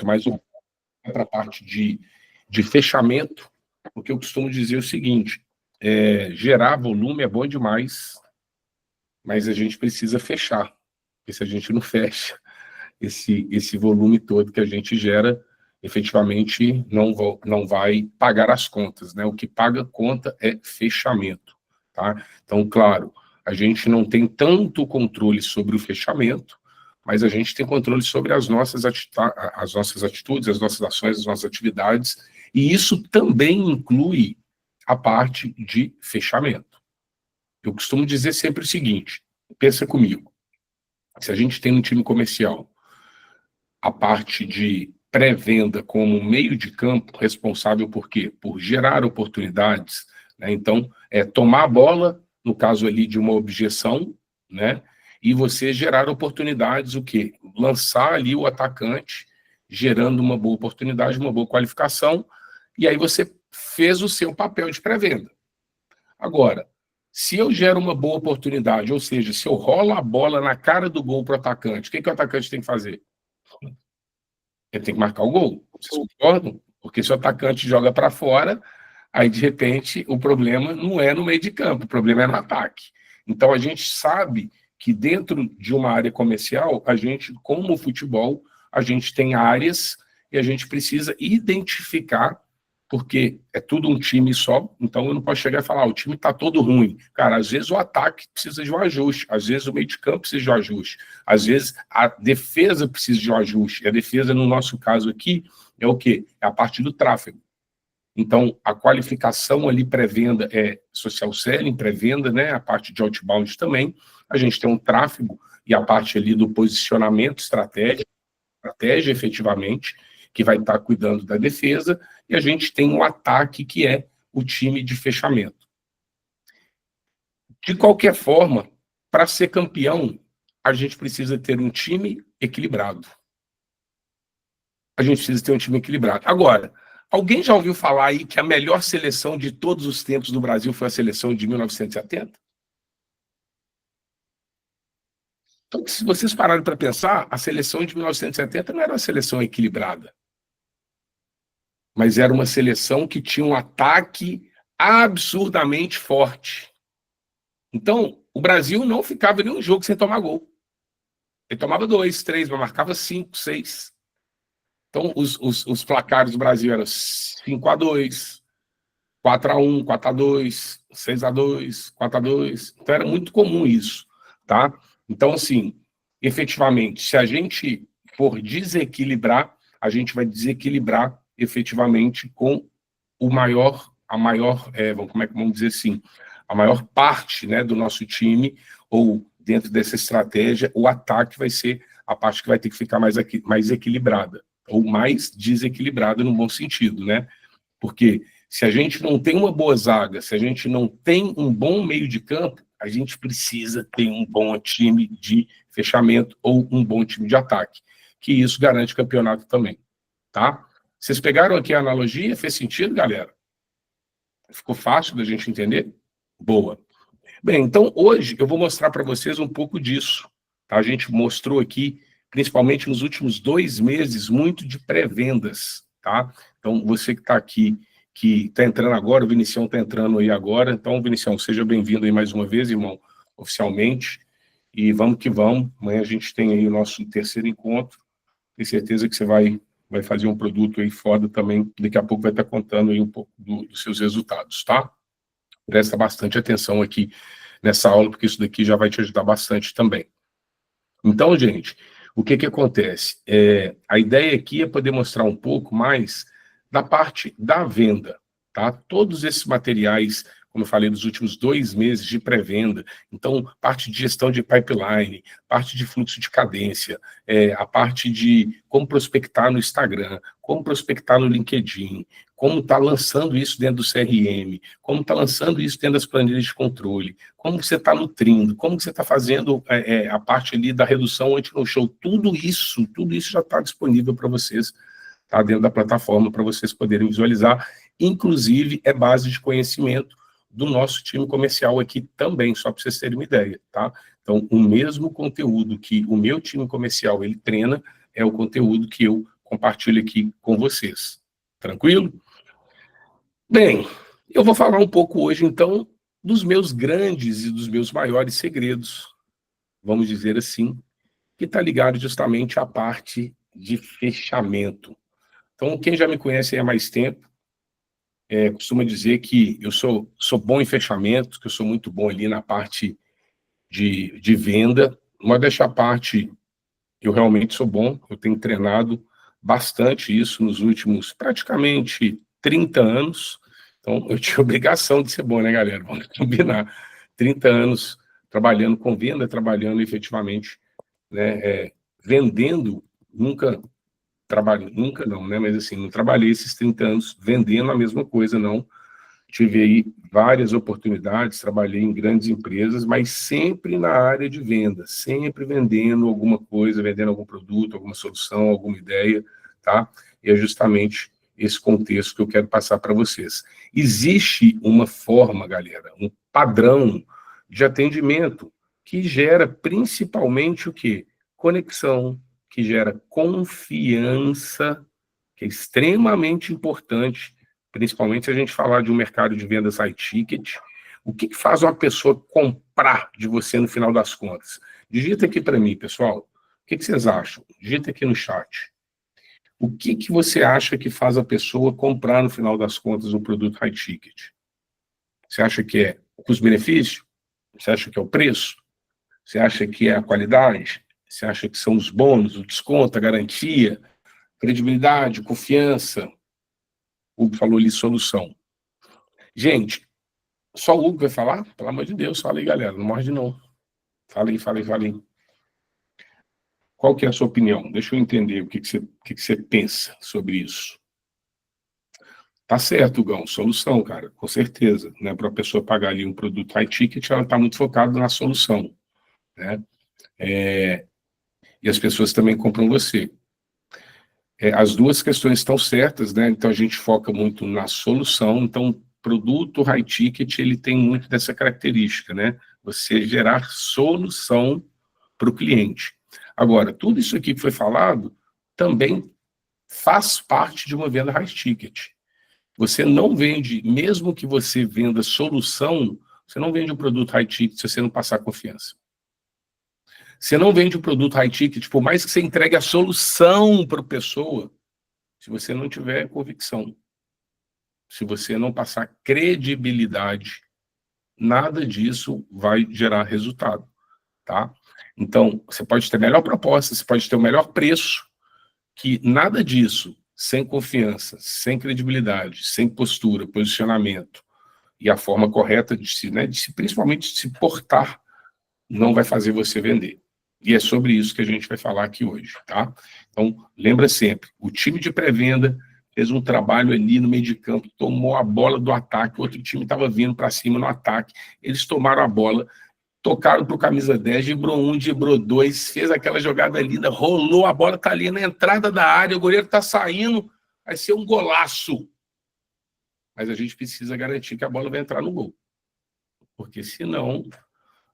crescimento, mas para a parte de fechamento, porque eu costumo dizer o seguinte, gerar volume é bom demais, mas a gente precisa fechar, porque se a gente não fecha esse volume todo que a gente gera, efetivamente não vai pagar as contas, né? O que paga conta é fechamento, tá? Então, claro, a gente não tem tanto controle sobre o fechamento, mas a gente tem controle sobre as nossas atitudes, as nossas ações, as nossas atividades, e isso também inclui a parte de fechamento. Eu costumo dizer sempre o seguinte, pensa comigo, se a gente tem um time comercial, a parte de pré-venda como meio de campo responsável por quê? Por gerar oportunidades, né? Então, tomar a bola, no caso ali de uma objeção, né? E você gerar oportunidades, o quê? Lançar ali o atacante, gerando uma boa oportunidade, uma boa qualificação, e aí você fez o seu papel de pré-venda. Agora, se eu gero uma boa oportunidade, ou seja, se eu rolo a bola na cara do gol para o atacante, o que o atacante tem que fazer? Ele tem que marcar o gol. Vocês concordam? Porque se o atacante joga para fora, aí, de repente, o problema não é no meio de campo, o problema é no ataque. Então, a gente sabe que dentro de uma área comercial, a gente, como futebol, a gente tem áreas e a gente precisa identificar, porque é tudo um time só, então eu não posso chegar e falar, o time está todo ruim. Cara, às vezes o ataque precisa de um ajuste, às vezes o meio de campo precisa de um ajuste, às vezes a defesa precisa de um ajuste. E a defesa, no nosso caso aqui, é o quê? É a parte do tráfego. Então, a qualificação ali pré-venda é social selling, pré-venda, né? A parte de outbound também. A gente tem um tráfego e a parte ali do posicionamento estratégia efetivamente, que vai estar cuidando da defesa, e a gente tem um ataque que é o time de fechamento. De qualquer forma, para ser campeão, a gente precisa ter um time equilibrado. A gente precisa ter um time equilibrado. Agora, alguém já ouviu falar aí que a melhor seleção de todos os tempos do Brasil foi a seleção de 1970? Então, se vocês pararem para pensar, a seleção de 1970 não era uma seleção equilibrada, mas era uma seleção que tinha um ataque absurdamente forte. Então, o Brasil não ficava em nenhum jogo sem tomar gol. Ele tomava 2, 3, mas marcava 5, 6. Então, os placares do Brasil eram 5-2, 4-1, 4-2, 6-2, 4-2. Então, era muito comum isso, tá? Então, assim, efetivamente, se a gente for desequilibrar, a gente vai desequilibrar efetivamente com a maior, como é que vamos dizer assim, a maior parte, né, do nosso time, ou dentro dessa estratégia, o ataque vai ser a parte que vai ter que ficar mais equilibrada, ou mais desequilibrada no bom sentido, né? Porque se a gente não tem uma boa zaga, se a gente não tem um bom meio de campo, a gente precisa ter um bom time de fechamento ou um bom time de ataque, que isso garante campeonato também, tá? Vocês pegaram aqui a analogia? Fez sentido, galera? Ficou fácil da gente entender? Boa. Bem, então hoje eu vou mostrar para vocês um pouco disso. Tá? A gente mostrou aqui, principalmente nos últimos 2 meses, muito de pré-vendas. Tá? Então, você que está aqui, que está entrando agora, o Vinicião está entrando aí agora. Então, Vinicião, seja bem-vindo aí mais uma vez, irmão, oficialmente. E vamos que vamos. Amanhã a gente tem aí o nosso 3º encontro. Tenho certeza que você vai fazer um produto aí foda também. Daqui a pouco vai estar contando aí um pouco dos seus resultados, tá? Presta bastante atenção aqui nessa aula, porque isso daqui já vai te ajudar bastante também. Então, gente, o que acontece? A ideia aqui é poder mostrar um pouco mais da parte da venda, tá? Todos esses materiais, como eu falei, dos últimos 2 meses de pré-venda, então, parte de gestão de pipeline, parte de fluxo de cadência, a parte de como prospectar no Instagram, como prospectar no LinkedIn, como está lançando isso dentro do CRM, como está lançando isso dentro das planilhas de controle, como você está nutrindo, como você está fazendo a parte ali da redução anti-no-show, tudo isso já está disponível para vocês, tá, dentro da plataforma, para vocês poderem visualizar, inclusive é base de conhecimento do nosso time comercial aqui também, só para vocês terem uma ideia, tá? Então, o mesmo conteúdo que o meu time comercial ele treina, é o conteúdo que eu compartilho aqui com vocês. Tranquilo? Bem, eu vou falar um pouco hoje, então, dos meus grandes e dos meus maiores segredos, vamos dizer assim, que está ligado justamente à parte de fechamento. Então, quem já me conhece há mais tempo, costuma dizer que eu sou bom em fechamento, que eu sou muito bom ali na parte de venda. Modéstia à parte, eu realmente sou bom, eu tenho treinado bastante isso nos últimos praticamente 30 anos. Então, eu tinha obrigação de ser bom, né, galera? Vamos combinar. 30 anos trabalhando com venda, trabalhando efetivamente, né, vendendo. Nunca não, né? Mas assim, não trabalhei esses 30 anos vendendo a mesma coisa, não. Tive aí várias oportunidades, trabalhei em grandes empresas, mas sempre na área de venda, sempre vendendo alguma coisa, vendendo algum produto, alguma solução, alguma ideia, tá? E é justamente esse contexto que eu quero passar para vocês. Existe uma forma, galera, um padrão de atendimento que gera principalmente o quê? Conexão, que gera confiança, que é extremamente importante, principalmente se a gente falar de um mercado de vendas high ticket. O que faz uma pessoa comprar de você no final das contas? Digita aqui para mim, pessoal. O que vocês acham? Digita aqui no chat. O que você acha que faz a pessoa comprar no final das contas um produto high ticket? Você acha que é o custo-benefício? Você acha que é o preço? Você acha que é a qualidade? Você acha que são os bônus, o desconto, a garantia, credibilidade, confiança? O Hugo falou ali solução. Gente, só o Hugo vai falar? Pelo amor de Deus, fala aí, galera. Não morde, não. Fala aí, fala aí, fala aí. Qual que é a sua opinião? Deixa eu entender o que você pensa sobre isso. Tá certo, Gão. Solução, cara, com certeza. Né? Para a pessoa pagar ali um produto high ticket, ela está muito focada na solução. Né? E as pessoas também compram você. As duas questões estão certas, né? Então a gente foca muito na solução. Então, produto high ticket, ele tem muito dessa característica, né? Você gerar solução para o cliente. Agora, tudo isso aqui que foi falado também faz parte de uma venda high ticket. Você não vende, mesmo que você venda solução, você não vende um produto high ticket se você não passar confiança. Você não vende um produto high ticket, por mais que você entregue a solução para a pessoa, se você não tiver convicção, se você não passar credibilidade, nada disso vai gerar resultado, tá? Então, você pode ter a melhor proposta, você pode ter o melhor preço, que nada disso, sem confiança, sem credibilidade, sem postura, posicionamento e a forma correta de se, né, principalmente de se portar, não vai fazer você vender. E é sobre isso que a gente vai falar aqui hoje, tá? Então, lembra sempre, o time de pré-venda fez um trabalho ali no meio de campo, tomou a bola do ataque, o outro time estava vindo para cima no ataque, eles tomaram a bola, tocaram para o camisa 10, driblou um, driblou dois, fez aquela jogada linda, rolou, a bola está ali na entrada da área, o goleiro está saindo, vai ser um golaço. Mas a gente precisa garantir que a bola vai entrar no gol. Porque senão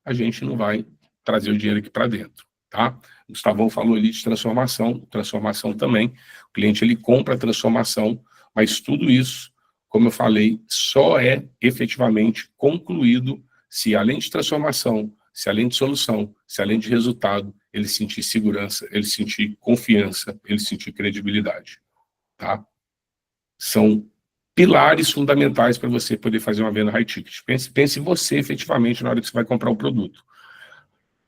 a gente não vai trazer o dinheiro aqui para dentro, tá? O Gustavão falou ali de transformação também. O cliente, ele compra a transformação, mas tudo isso, como eu falei, só é efetivamente concluído se além de transformação, se além de solução, se além de resultado, ele sentir segurança, ele sentir confiança, ele sentir credibilidade, tá? São pilares fundamentais para você poder fazer uma venda high ticket. Pense em você efetivamente na hora que você vai comprar o produto.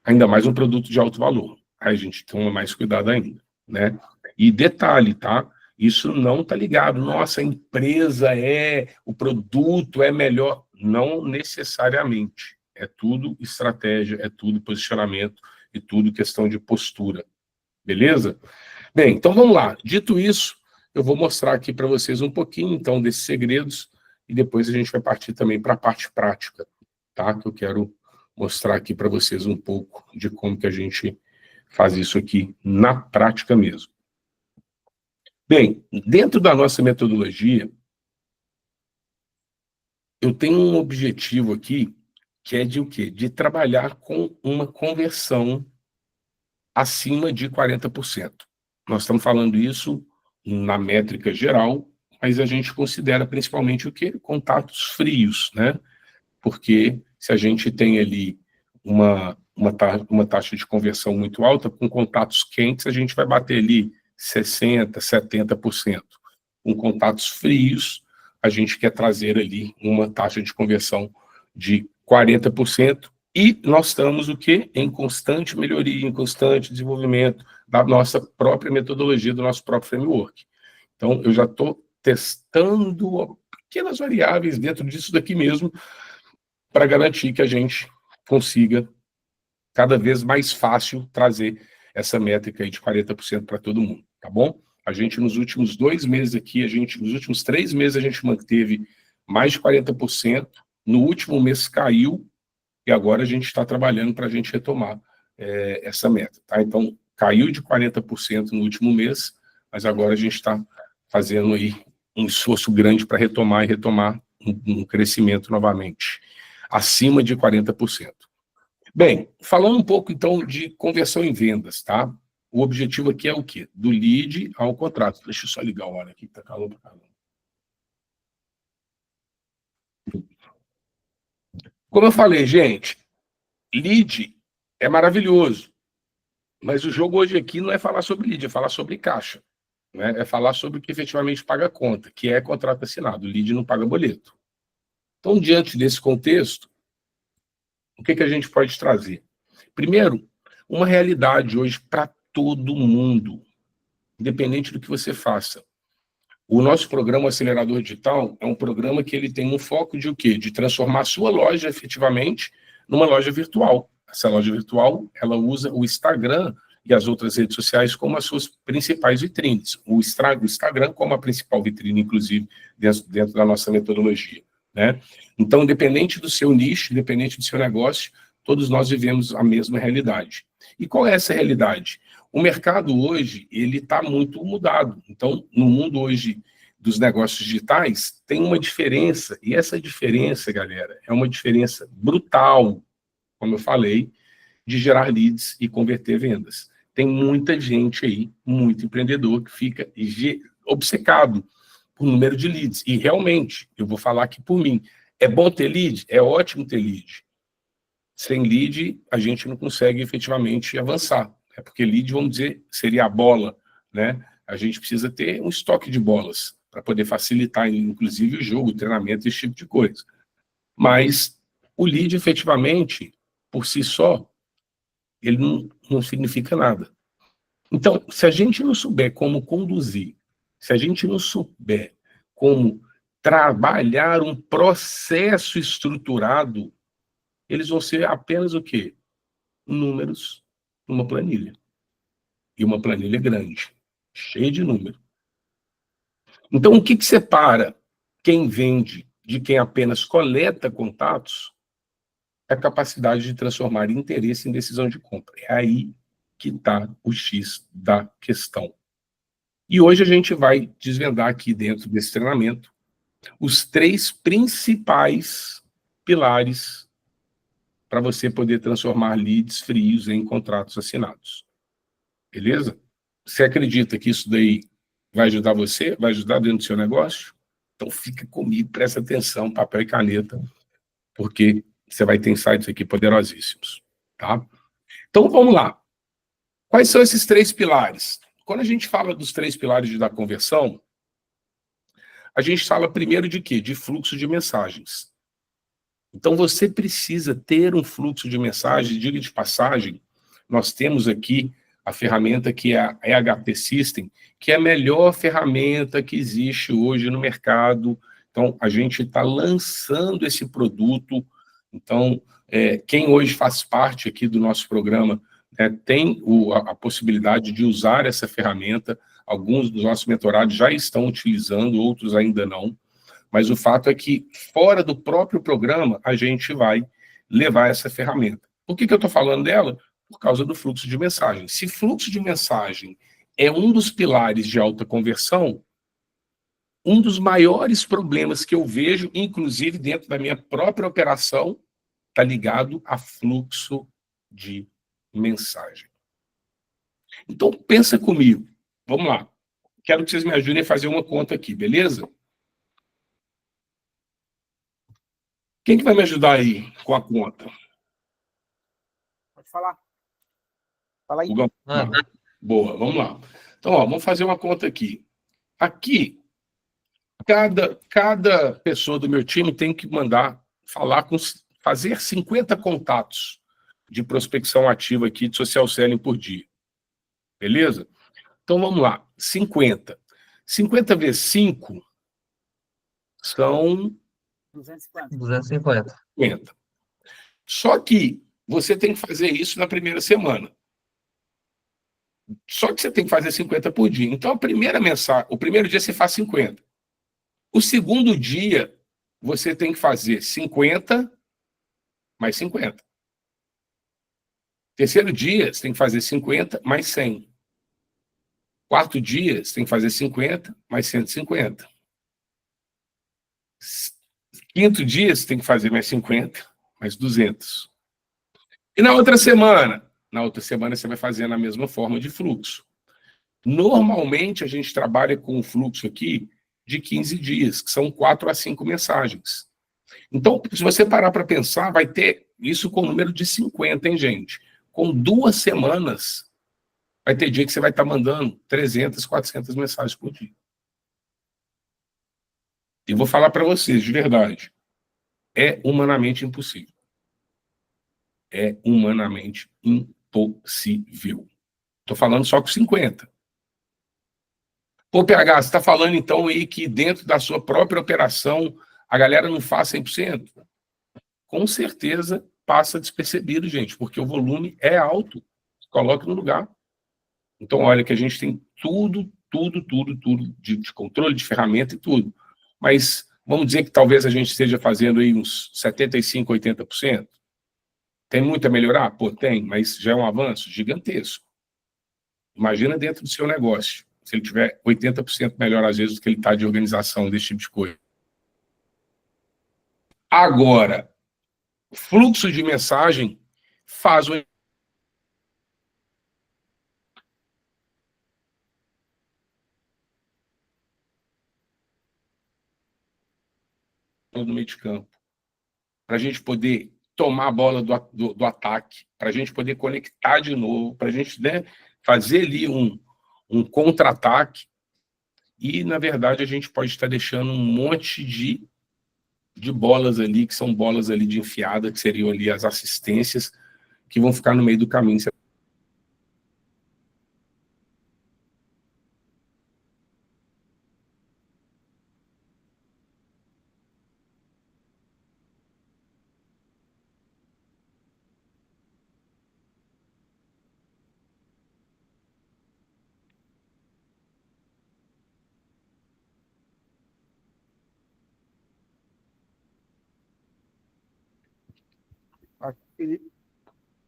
Ainda mais um produto de alto valor. Aí a gente toma mais cuidado ainda, né? E detalhe, tá? Isso não está ligado. Nossa, a empresa o produto é melhor. Não necessariamente. É tudo estratégia, é tudo posicionamento e tudo questão de postura. Beleza? Bem, então vamos lá. Dito isso, eu vou mostrar aqui para vocês um pouquinho, então, desses segredos e depois a gente vai partir também para a parte prática, tá? Que eu quero mostrar aqui para vocês um pouco de como que a gente faz isso aqui na prática mesmo. Bem, dentro da nossa metodologia, eu tenho um objetivo aqui, que é de o quê? De trabalhar com uma conversão acima de 40%. Nós estamos falando isso na métrica geral, mas a gente considera principalmente o quê? Contatos frios, né? Porque se a gente tem ali uma taxa de conversão muito alta, com contatos quentes, a gente vai bater ali 60%, 70%. Com contatos frios, a gente quer trazer ali uma taxa de conversão de 40%, e nós estamos o quê? Em constante melhoria, em constante desenvolvimento da nossa própria metodologia, do nosso próprio framework. Então, eu já estou testando pequenas variáveis dentro disso daqui mesmo, para garantir que a gente consiga cada vez mais fácil trazer essa métrica aí de 40% para todo mundo, tá bom? A gente, nos últimos 2 meses aqui, nos últimos 3 meses, a gente manteve mais de 40%, no último mês caiu, e agora a gente está trabalhando para a gente retomar essa meta, tá? Então, caiu de 40% no último mês, mas agora a gente está fazendo aí um esforço grande para retomar um crescimento novamente, acima de 40%. Bem, falando um pouco, então, de conversão em vendas, tá? O objetivo aqui é o quê? Do lead ao contrato. Deixa eu só ligar o ar aqui, que tá calor pra caramba. Como eu falei, gente, lead é maravilhoso, mas o jogo hoje aqui não é falar sobre lead, é falar sobre caixa, né? É falar sobre o que efetivamente paga a conta, que é contrato assinado. O lead não paga boleto. Então, diante desse contexto, o que a gente pode trazer? Primeiro, uma realidade hoje para todo mundo, independente do que você faça. O nosso programa Acelerador Digital é um programa que ele tem um foco de o quê? De transformar a sua loja efetivamente numa loja virtual. Essa loja virtual, ela usa o Instagram e as outras redes sociais como as suas principais vitrines. O Instagram como a principal vitrine, inclusive, dentro da nossa metodologia, né? Então, independente do seu nicho, independente do seu negócio, todos nós vivemos a mesma realidade. E qual é essa realidade? O mercado hoje, ele está muito mudado. Então, no mundo hoje dos negócios digitais, tem uma diferença, e essa diferença, galera, é uma diferença brutal, como eu falei, de gerar leads e converter vendas. Tem muita gente aí, muito empreendedor, que fica obcecado por número de leads. E realmente, eu vou falar aqui por mim, é bom ter lead? É ótimo ter lead. Sem lead, a gente não consegue efetivamente avançar. É porque lead, vamos dizer, seria a bola, né? A gente precisa ter um estoque de bolas para poder facilitar, inclusive, o jogo, o treinamento, esse tipo de coisa. Mas o lead, efetivamente, por si só, ele não significa nada. Então, se a gente não souber como conduzir, se a gente não souber como trabalhar um processo estruturado, eles vão ser apenas o quê? Números numa planilha. E uma planilha grande, cheia de números. Então, o que separa quem vende de quem apenas coleta contatos é a capacidade de transformar interesse em decisão de compra. É aí que está o X da questão. E hoje a gente vai desvendar aqui dentro desse treinamento os 3 principais pilares para você poder transformar leads frios em contratos assinados. Beleza? Você acredita que isso daí vai ajudar você? Vai ajudar dentro do seu negócio? Então fica comigo, presta atenção, papel e caneta, porque você vai ter insights aqui poderosíssimos, tá? Então vamos lá. Quais são esses 3 pilares? Quando a gente fala dos 3 pilares da conversão, a gente fala primeiro de quê? De fluxo de mensagens. Então você precisa ter um fluxo de mensagens, diga de passagem, nós temos aqui a ferramenta que é a EHT System, que é a melhor ferramenta que existe hoje no mercado. Então, a gente está lançando esse produto. Então, quem hoje faz parte aqui do nosso programa tem a possibilidade de usar essa ferramenta. Alguns dos nossos mentorados já estão utilizando, outros ainda não. Mas o fato é que, fora do próprio programa, a gente vai levar essa ferramenta. Por que eu estou falando dela? Por causa do fluxo de mensagem. Se fluxo de mensagem é um dos pilares de alta conversão, um dos maiores problemas que eu vejo, inclusive dentro da minha própria operação, está ligado a fluxo de mensagem. Então, pensa comigo. Vamos lá. quero que vocês me ajudem a fazer uma conta aqui, beleza? Quem que vai me ajudar aí com a conta? Pode falar. Fala aí. Boa, vamos lá. Então, ó, vamos fazer uma conta aqui. Aqui, cada pessoa do meu time tem que fazer 50 contatos de prospecção ativa aqui de social selling por dia. Beleza? Então, vamos lá. 50. 50 vezes 5 são 250. 50. Só que você tem que fazer isso na primeira semana. Só que você tem que fazer 50 por dia. Então, a primeira mensagem, o primeiro dia você faz 50. O segundo dia, você tem que fazer 50 mais 50. Terceiro dia, você tem que fazer 50 mais 100. Quarto dia, você tem que fazer 50 mais 150. Quinto dia, você tem que fazer mais 50 mais 200. E na outra semana? Na outra semana, você vai fazer na mesma forma de fluxo. Normalmente, a gente trabalha com um fluxo aqui de 15 dias, que são 4 a 5 mensagens. Então, se você parar para pensar, vai ter isso com o número de 50, hein, gente? Com 2 semanas, vai ter dia que você vai estar mandando 300, 400 mensagens por dia. E vou falar para vocês, de verdade, é humanamente impossível. É humanamente impossível. Estou falando só com 50. Pô, PH, você está falando então aí que dentro da sua própria operação a galera não faz 100%? Com certeza passa despercebido, gente, porque o volume é alto. Coloque no lugar. Então, olha que a gente tem tudo de controle, de ferramenta e tudo. Mas vamos dizer que talvez a gente esteja fazendo aí uns 75%, 80%. Tem muito a melhorar? Pô, tem, mas já é um avanço gigantesco. Imagina dentro do seu negócio, se ele tiver 80% melhor, às vezes, do que ele está de organização, desse tipo de coisa. Agora, fluxo de mensagem faz o no meio de campo, para a gente poder tomar a bola do ataque, para a gente poder conectar de novo, para a gente, né, fazer ali um contra-ataque. E, na verdade, a gente pode estar deixando um monte de bolas ali, que são bolas ali de enfiada, que seriam ali as assistências, que vão ficar no meio do caminho.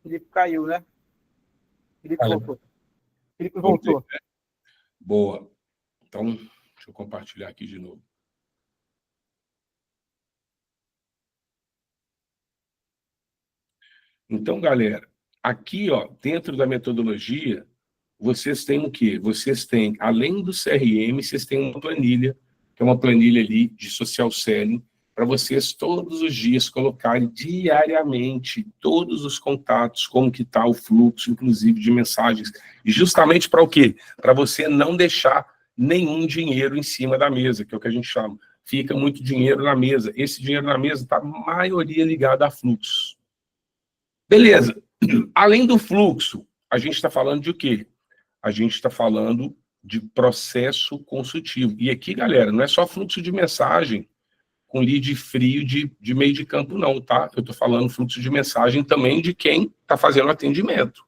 Felipe caiu, né? Felipe voltou. Felipe voltou. Boa. Então, deixa eu compartilhar aqui de novo. Então, galera, aqui, ó, dentro da metodologia, vocês têm o quê? Vocês têm, além do CRM, vocês têm uma planilha, que é uma planilha ali de social selling, para vocês todos os dias colocarem diariamente todos os contatos, como que está o fluxo, inclusive de mensagens. E justamente para o quê? Para você não deixar nenhum dinheiro em cima da mesa, que é o que a gente chama. Fica muito dinheiro na mesa. Esse dinheiro na mesa está, a maioria, ligado a fluxo. Beleza. Além do fluxo, a gente está falando de o quê? A gente está falando de processo consultivo. E aqui, galera, não é só fluxo de mensagem com lead frio de meio de campo, não, tá? Eu estou falando fluxo de mensagem também de quem está fazendo atendimento.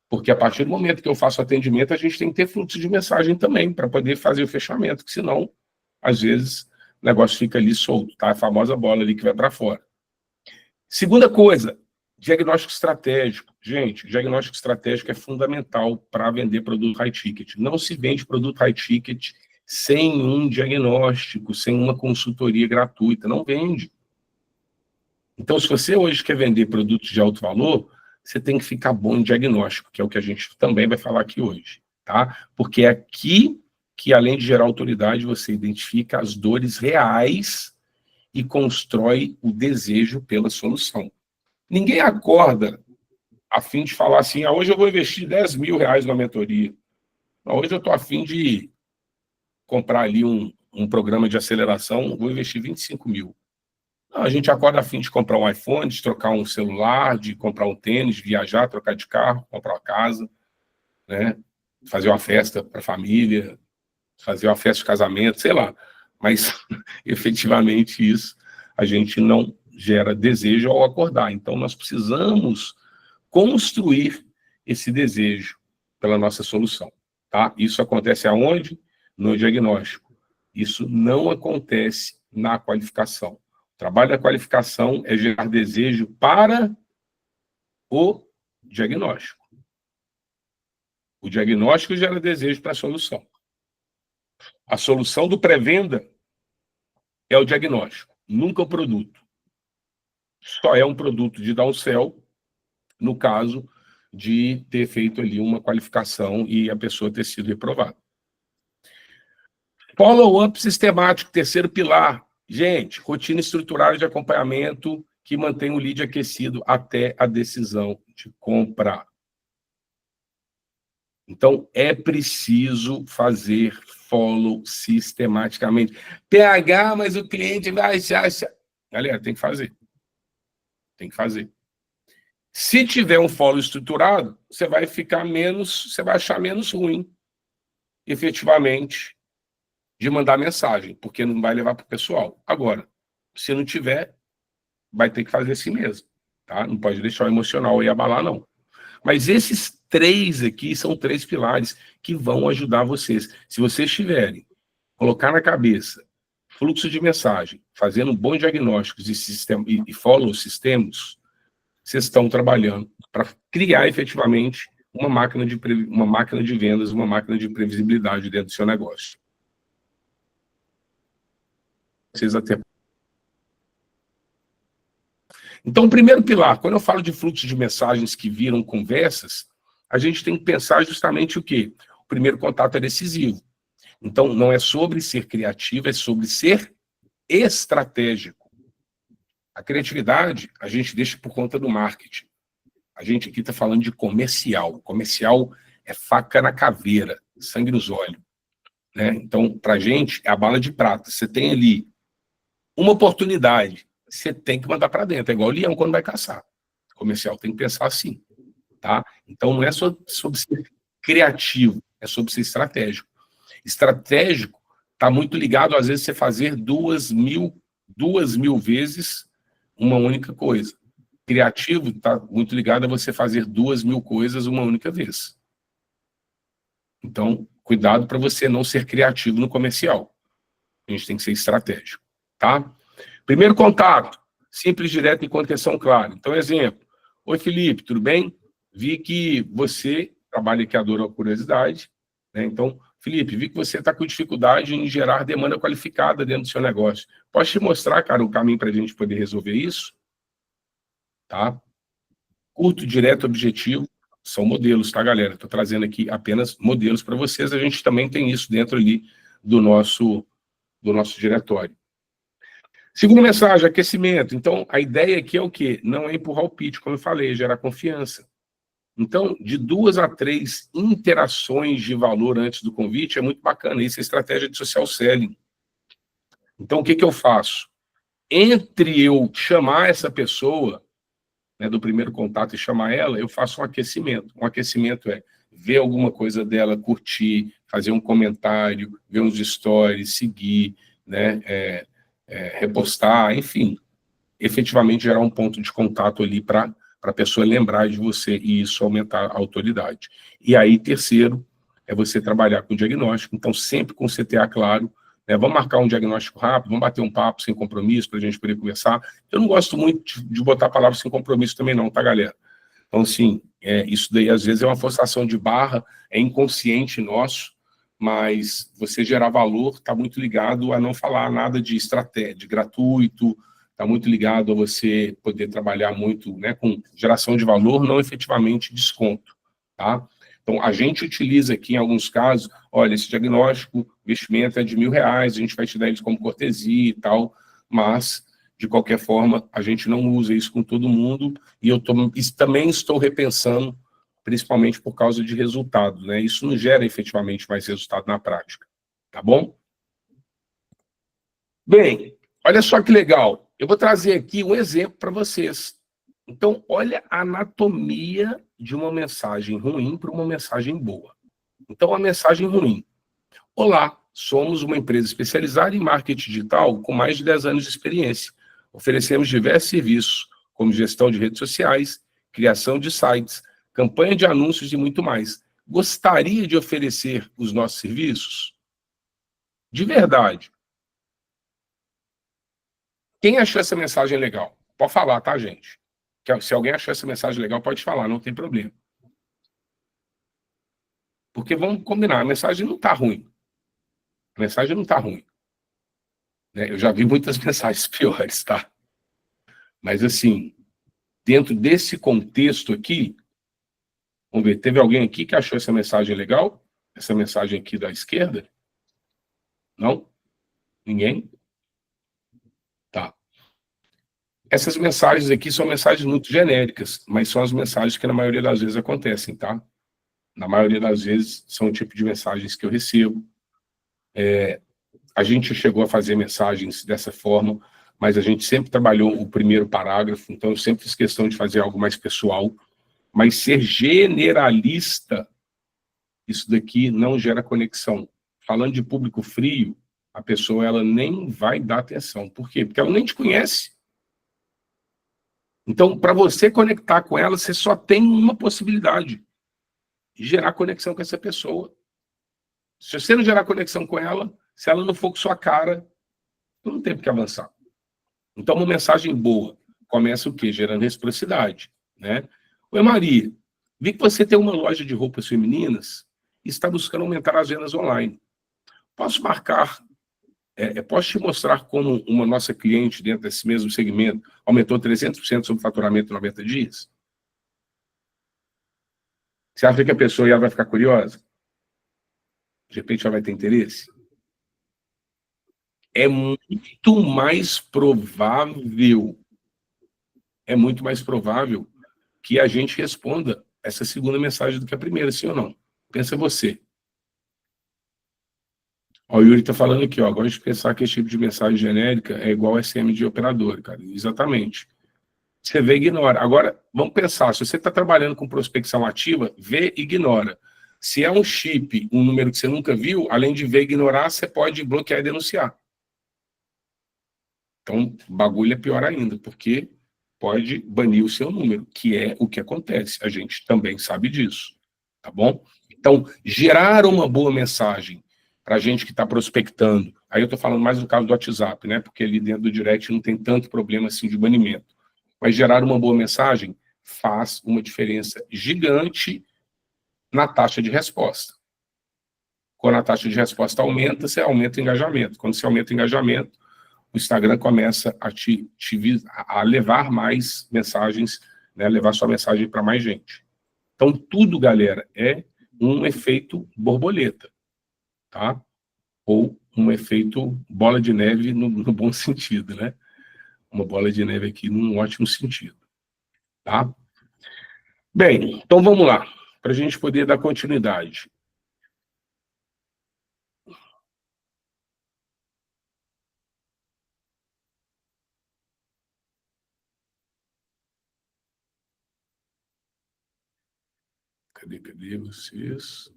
Porque a partir do momento que eu faço atendimento, a gente tem que ter fluxo de mensagem também, para poder fazer o fechamento, que senão, às vezes, o negócio fica ali solto, tá? A famosa bola ali que vai para fora. Segunda coisa, diagnóstico estratégico. Gente, diagnóstico estratégico é fundamental para vender produto high ticket. Não se vende produto high ticket sem um diagnóstico, sem uma consultoria gratuita. Não vende. Então, se você hoje quer vender produtos de alto valor, você tem que ficar bom em diagnóstico, que é o que a gente também vai falar aqui hoje. tá? Porque é aqui que, além de gerar autoridade, você identifica as dores reais e constrói o desejo pela solução. Ninguém acorda a fim de falar assim, hoje eu vou investir 10 mil reais na mentoria. Hoje eu estou a fim de comprar ali um programa de aceleração, vou investir 25 mil. Não, a gente acorda a fim de comprar um iPhone, de trocar um celular, de comprar um tênis, de viajar, trocar de carro, comprar uma casa, né? Fazer uma festa para a família, fazer uma festa de casamento, sei lá. Mas, efetivamente, isso a gente não gera desejo ao acordar. Então, nós precisamos construir esse desejo pela nossa solução, tá? Isso acontece aonde? No diagnóstico. Isso não acontece na qualificação. O trabalho da qualificação é gerar desejo para o diagnóstico. O diagnóstico gera desejo para a solução. A solução do pré-venda é o diagnóstico, nunca o produto. Só é um produto de downsell, no caso de ter feito ali uma qualificação e a pessoa ter sido reprovada. Follow-up sistemático, terceiro pilar. Gente, rotina estruturada de acompanhamento que mantém o lead aquecido até a decisão de compra. Então, é preciso fazer follow sistematicamente. PH, mas o cliente vai achar... Galera, tem que fazer. Tem que fazer. Se tiver um follow estruturado, você vai achar menos ruim, efetivamente, de mandar mensagem, porque não vai levar para o pessoal. Agora, se não tiver, vai ter que fazer assim mesmo, tá? Não pode deixar o emocional aí abalar, não. Mas esses 3 aqui são 3 pilares que vão ajudar vocês. Se vocês tiverem, colocar na cabeça fluxo de mensagem, fazendo bons diagnósticos e follow sistemas, vocês estão trabalhando para criar efetivamente uma máquina de vendas, uma máquina de previsibilidade dentro do seu negócio. Vocês até... Então, o primeiro pilar, quando eu falo de fluxo de mensagens que viram conversas, a gente tem que pensar justamente o quê? O primeiro contato é decisivo. Então, não é sobre ser criativo, é sobre ser estratégico. A criatividade, a gente deixa por conta do marketing. A gente aqui está falando de comercial. Comercial é faca na caveira, sangue nos olhos, né? Então, para a gente, é a bala de prata. Você tem ali uma oportunidade, você tem que mandar para dentro. É igual o leão quando vai caçar. O comercial tem que pensar assim, tá? Então, não é sobre ser criativo, é sobre ser estratégico. Estratégico está muito ligado, às vezes, você fazer 2.000 vezes uma única coisa. Criativo está muito ligado a você fazer 2.000 coisas uma única vez. Então, cuidado para você não ser criativo no comercial. A gente tem que ser estratégico, tá? Primeiro contato, simples, direto e contenção clara. Então, exemplo. Oi, Felipe, tudo bem? Vi que você trabalha aqui, adora a curiosidade, né? Então, Felipe, vi que você está com dificuldade em gerar demanda qualificada dentro do seu negócio. Posso te mostrar, cara, o caminho para a gente poder resolver isso? Tá? Curto, direto, objetivo, são modelos, tá, galera? Estou trazendo aqui apenas modelos para vocês. A gente também tem isso dentro ali do nosso diretório. Segunda mensagem, aquecimento. Então, a ideia aqui é o quê? Não é empurrar o pitch, como eu falei, é gerar confiança. Então, de 2 a 3 interações de valor antes do convite é muito bacana. Isso é estratégia de social selling. Então, o que eu faço? Entre eu chamar essa pessoa, né, do primeiro contato e chamar ela, eu faço um aquecimento. Um aquecimento é ver alguma coisa dela, curtir, fazer um comentário, ver uns stories, seguir, né, repostar, enfim. Efetivamente gerar um ponto de contato ali para a pessoa lembrar de você e isso aumentar a autoridade. E aí, terceiro, é você trabalhar com o diagnóstico. Então, sempre com o CTA claro, né? Vamos marcar um diagnóstico rápido, vamos bater um papo sem compromisso para a gente poder conversar. Eu não gosto muito de botar a palavra sem compromisso também não, tá, galera? Então, assim, isso daí às vezes é uma forçação de barra, é inconsciente nosso, mas você gerar valor está muito ligado a não falar nada de estratégia, de gratuito, está muito ligado a você poder trabalhar muito, né, com geração de valor, não efetivamente desconto, tá? Então, a gente utiliza aqui, em alguns casos, olha, esse diagnóstico, investimento é de R$1.000, a gente vai te dar eles como cortesia e tal, mas, de qualquer forma, a gente não usa isso com todo mundo, e também estou repensando, principalmente por causa de resultado, né? Isso não gera efetivamente mais resultado na prática, tá bom? Bem, olha só que legal. Eu vou trazer aqui um exemplo para vocês. Então, olha a anatomia de uma mensagem ruim para uma mensagem boa. Então, a mensagem ruim. Olá, somos uma empresa especializada em marketing digital com mais de 10 anos de experiência. Oferecemos diversos serviços, como gestão de redes sociais, criação de sites, campanha de anúncios e muito mais. Gostaria de oferecer os nossos serviços? De verdade. Quem achou essa mensagem legal? Pode falar, tá, gente? Se alguém achou essa mensagem legal, pode falar, não tem problema. Porque vamos combinar, a mensagem não está ruim. A mensagem não está ruim. Né? Eu já vi muitas mensagens piores, tá? Mas, assim, dentro desse contexto aqui, vamos ver, teve alguém aqui que achou essa mensagem legal? Essa mensagem aqui da esquerda? Não? Ninguém? Tá. Essas mensagens aqui são mensagens muito genéricas, mas são as mensagens que na maioria das vezes acontecem, tá? Na maioria das vezes são o tipo de mensagens que eu recebo. A gente chegou a fazer mensagens dessa forma, mas a gente sempre trabalhou o primeiro parágrafo, então eu sempre fiz questão de fazer algo mais pessoal. Mas ser generalista, isso daqui não gera conexão. Falando de público frio, a pessoa ela nem vai dar atenção. Por quê? Porque ela nem te conhece. Então, para você conectar com ela, você só tem uma possibilidade: gerar conexão com essa pessoa. Se você não gerar conexão com ela, se ela não for com sua cara, não tem por que avançar. Então, uma mensagem boa começa o quê? Gerando reciprocidade, né? Oi, Maria, vi que você tem uma loja de roupas femininas e está buscando aumentar as vendas online. Posso marcar, posso te mostrar como uma nossa cliente dentro desse mesmo segmento aumentou 300% sobre o faturamento em 90 dias? Você acha que a pessoa já vai ficar curiosa? De repente ela vai ter interesse? É muito mais provável que a gente responda essa segunda mensagem do que a primeira, sim ou não? Pensa você. Ó, o Yuri está falando aqui, ó, gosto de pensar que esse tipo de mensagem genérica é igual SM de operador, cara. Exatamente. Você vê e ignora. Agora, vamos pensar, se você está trabalhando com prospecção ativa, vê e ignora. Se é um chip, um número que você nunca viu, além de ver e ignorar, você pode bloquear e denunciar. Então, o bagulho é pior ainda, porque pode banir o seu número, que é o que acontece. A gente também sabe disso, tá bom? Então, gerar uma boa mensagem para a gente que está prospectando, aí eu estou falando mais do caso do WhatsApp, né? Porque ali dentro do direct não tem tanto problema assim de banimento. Mas gerar uma boa mensagem faz uma diferença gigante na taxa de resposta. Quando a taxa de resposta aumenta, você aumenta o engajamento. Quando você aumenta o engajamento, o Instagram começa a levar mais mensagens, né, levar sua mensagem para mais gente. Então, tudo, galera, é um efeito borboleta, tá? Ou um efeito bola de neve no bom sentido, né? Uma bola de neve aqui num ótimo sentido, tá? Bem, então vamos lá, para a gente poder dar continuidade. Cadê vocês?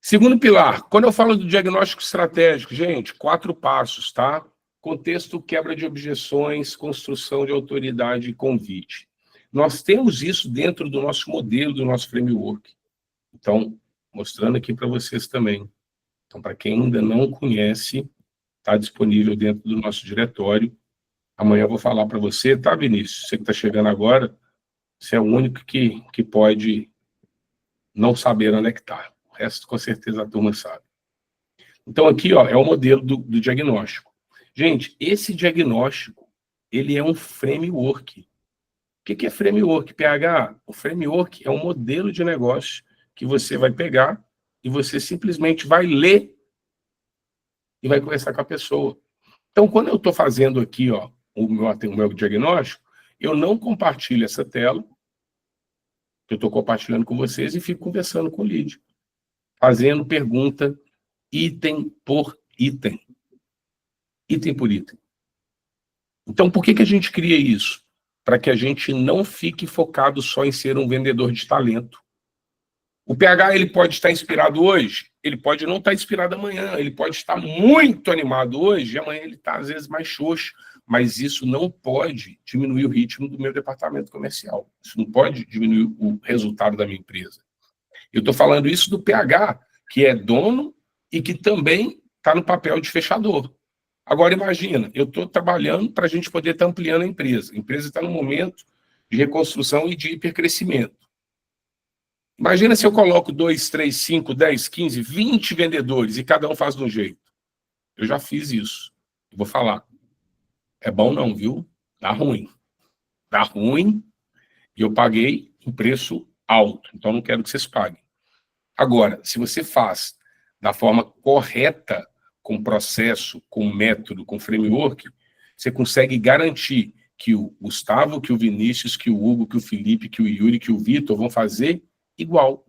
Segundo pilar, quando eu falo do diagnóstico estratégico, gente, 4 passos, tá? Contexto, quebra de objeções, construção de autoridade e convite. Nós temos isso dentro do nosso modelo, do nosso framework. Então, mostrando aqui para vocês também. Então, para quem ainda não conhece, está disponível dentro do nosso diretório. Amanhã eu vou falar para você, tá, Vinícius? Você que está chegando agora, você é o único que pode não saber onde é que está. O resto, com certeza, a turma sabe. Então, aqui, ó, é o modelo do diagnóstico. Gente, esse diagnóstico, ele é um framework. que é framework, PH? O framework é um modelo de negócio que você vai pegar e você simplesmente vai ler e vai conversar com a pessoa. Então, quando eu estou fazendo aqui, ó, o meu diagnóstico, eu não compartilho essa tela, eu estou compartilhando com vocês e fico conversando com o lead, fazendo pergunta item por item. Item por item. Então, por que a gente cria isso? Para que a gente não fique focado só em ser um vendedor de talento. O PH, ele pode estar inspirado hoje, ele pode não estar inspirado amanhã, ele pode estar muito animado hoje, e amanhã ele está, às vezes, mais xoxo. Mas isso não pode diminuir o ritmo do meu departamento comercial. Isso não pode diminuir o resultado da minha empresa. Eu estou falando isso do PH, que é dono e que também está no papel de fechador. Agora, imagina, eu estou trabalhando para a gente poder estar ampliando a empresa. A empresa está num momento de reconstrução e de hipercrescimento. Imagina se eu coloco 2, 3, 5, 10, 15, 20 vendedores e cada um faz de um jeito. Eu já fiz isso. Eu vou falar. É bom não, viu? Dá ruim. Dá ruim e eu paguei um preço alto. Então, não quero que vocês paguem. Agora, se você faz da forma correta, com processo, com método, com framework, você consegue garantir que o Gustavo, que o Vinícius, que o Hugo, que o Felipe, que o Yuri, que o Vitor vão fazer igual.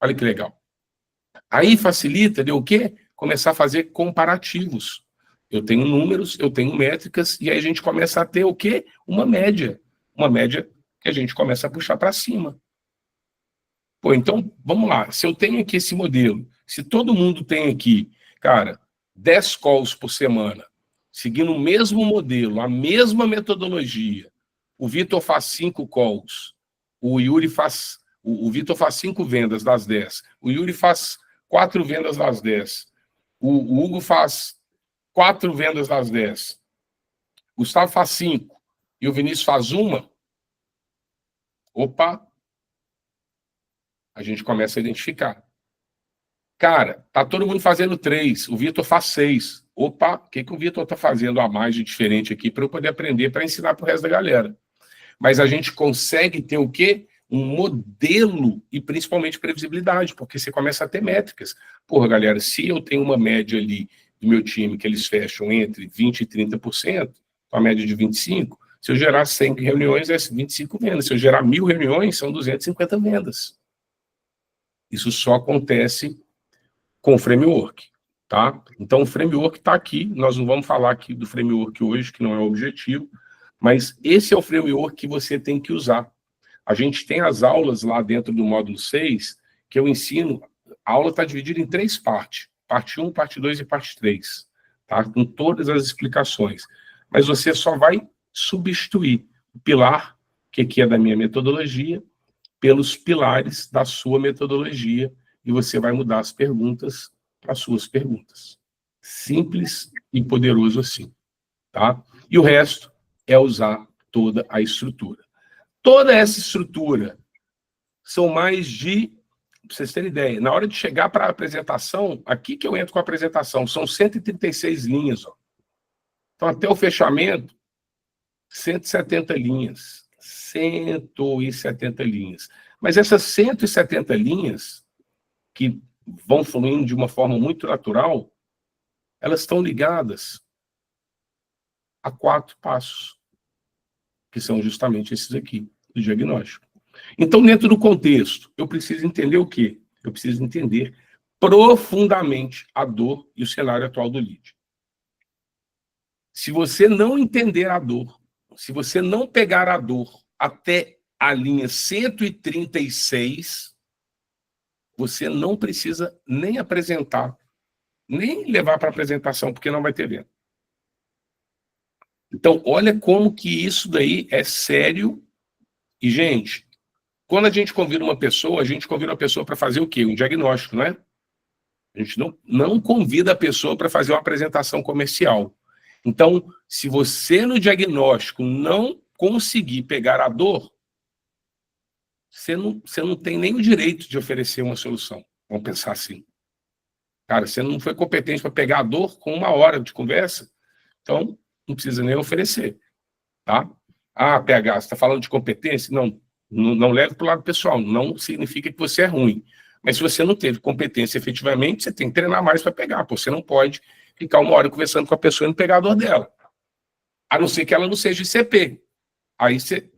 Olha que legal. Aí facilita de o quê? Começar a fazer comparativos. Eu tenho números, eu tenho métricas, e aí a gente começa a ter o quê? Uma média. Uma média que a gente começa a puxar para cima. Pô, então, vamos lá. Se eu tenho aqui esse modelo, se todo mundo tem aqui, cara, 10 calls por semana, seguindo o mesmo modelo, a mesma metodologia, o Vitor faz 5 calls, o Yuri faz... O Vitor faz 5 vendas das 10, o Yuri faz 4 vendas das 10, o Hugo faz 4 vendas das 10, o Gustavo faz 5 e o Vinícius faz 1. Opa! A gente começa a identificar. Cara, tá todo mundo fazendo 3, o Vitor faz 6. Opa, o que o Vitor está fazendo a mais de diferente aqui para eu poder aprender, para ensinar para o resto da galera? Mas a gente consegue ter o quê? Um modelo e principalmente previsibilidade, porque você começa a ter métricas. Porra, galera, se eu tenho uma média ali do meu time que eles fecham entre 20% e 30%, uma média de 25%, se eu gerar 100 reuniões, é 25 vendas. Se eu gerar 1.000 reuniões, são 250 vendas. Isso só acontece com o framework, tá? Então, o framework está aqui. Nós não vamos falar aqui do framework hoje, que não é o objetivo, mas esse é o framework que você tem que usar. A gente tem as aulas lá dentro do módulo 6, que eu ensino. A aula está dividida em 3 partes. Parte 1, parte 2 e parte 3. Tá? Com todas as explicações. Mas você só vai substituir o pilar, que aqui é da minha metodologia, pelos pilares da sua metodologia, e você vai mudar as perguntas para as suas perguntas. Simples e poderoso assim. Tá? E o resto é usar toda a estrutura. Toda essa estrutura são mais de, para vocês terem ideia, na hora de chegar para a apresentação, aqui que eu entro com a apresentação, são 136 linhas. Ó. Então, até o fechamento, 170 linhas. 170 linhas. Mas essas 170 linhas, que vão fluindo de uma forma muito natural, elas estão ligadas a 4 passos, que são justamente esses aqui, do diagnóstico. Então, dentro do contexto, eu preciso entender o quê? Eu preciso entender profundamente a dor e o cenário atual do lead. Se você não entender a dor, se você não pegar a dor até a linha 136, você não precisa nem apresentar, nem levar para apresentação, porque não vai ter venda. Então, olha como que isso daí é sério. E, gente, quando a gente convida uma pessoa, a gente convida uma pessoa para fazer o quê? Um diagnóstico, não é? A gente não convida a pessoa para fazer uma apresentação comercial. Então, se você no diagnóstico não conseguir pegar a dor, você não tem nem o direito de oferecer uma solução. Vamos pensar assim. Cara, você não foi competente para pegar a dor com 1 hora de conversa, então não precisa nem oferecer, tá? Ah, PH, você está falando de competência? Não leve para o lado pessoal. Não significa que você é ruim. Mas se você não teve competência efetivamente, você tem que treinar mais para pegar. Pô, você não pode ficar 1 hora conversando com a pessoa e não pegar a dor dela. A não ser que ela não seja ICP. Aí você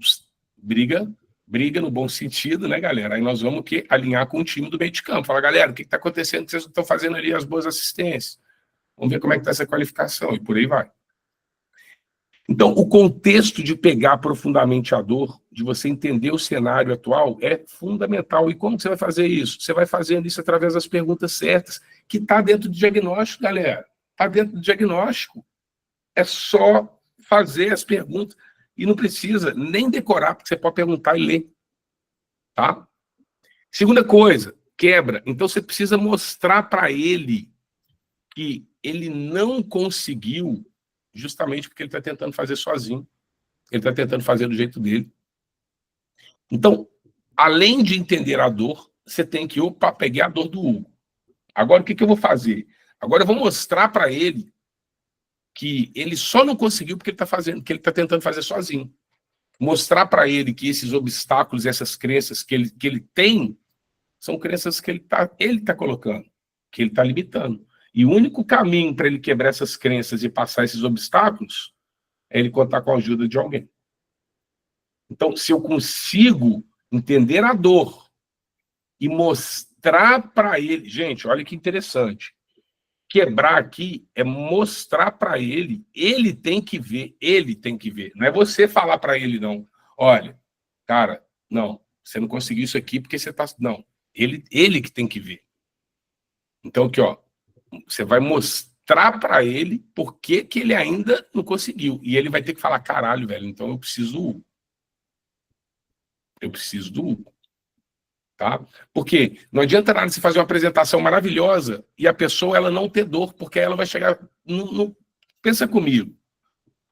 briga no bom sentido, né, galera? Aí nós vamos alinhar com o time do meio de campo. Fala, galera, o que está acontecendo que vocês estão fazendo ali as boas assistências? Vamos ver como é que está essa qualificação, e por aí vai. Então, o contexto de pegar profundamente a dor, de você entender o cenário atual, é fundamental. E como você vai fazer isso? Você vai fazendo isso através das perguntas certas, que está dentro do diagnóstico, galera. Está dentro do diagnóstico. É só fazer as perguntas. E não precisa nem decorar, porque você pode perguntar e ler. Tá? Segunda coisa, quebra. Então, você precisa mostrar para ele que ele não conseguiu justamente porque ele está tentando fazer sozinho. Ele está tentando fazer do jeito dele. Então, além de entender a dor, você tem que, opa, peguei a dor do Hugo. Agora, o que eu vou fazer? Agora eu vou mostrar para ele que ele só não conseguiu porque ele está fazendo, que ele está tentando fazer sozinho. Mostrar para ele que esses obstáculos, essas crenças que ele tem, são crenças que ele tá colocando, que ele está limitando. E o único caminho para ele quebrar essas crenças e passar esses obstáculos é ele contar com a ajuda de alguém. Então, se eu consigo entender a dor e mostrar para ele... Gente, olha que interessante. Quebrar aqui é mostrar para ele, ele tem que ver. Não é você falar para ele, não. Olha, cara, não, você não conseguiu isso aqui porque você está... Não, ele que tem que ver. Então, aqui, ó, você vai mostrar para ele por que ele ainda não conseguiu. E ele vai ter que falar, caralho, velho, então eu preciso do Hugo. Eu preciso do Hugo. Tá? Porque não adianta nada você fazer uma apresentação maravilhosa e a pessoa ela não ter dor, porque ela vai chegar... Pensa comigo.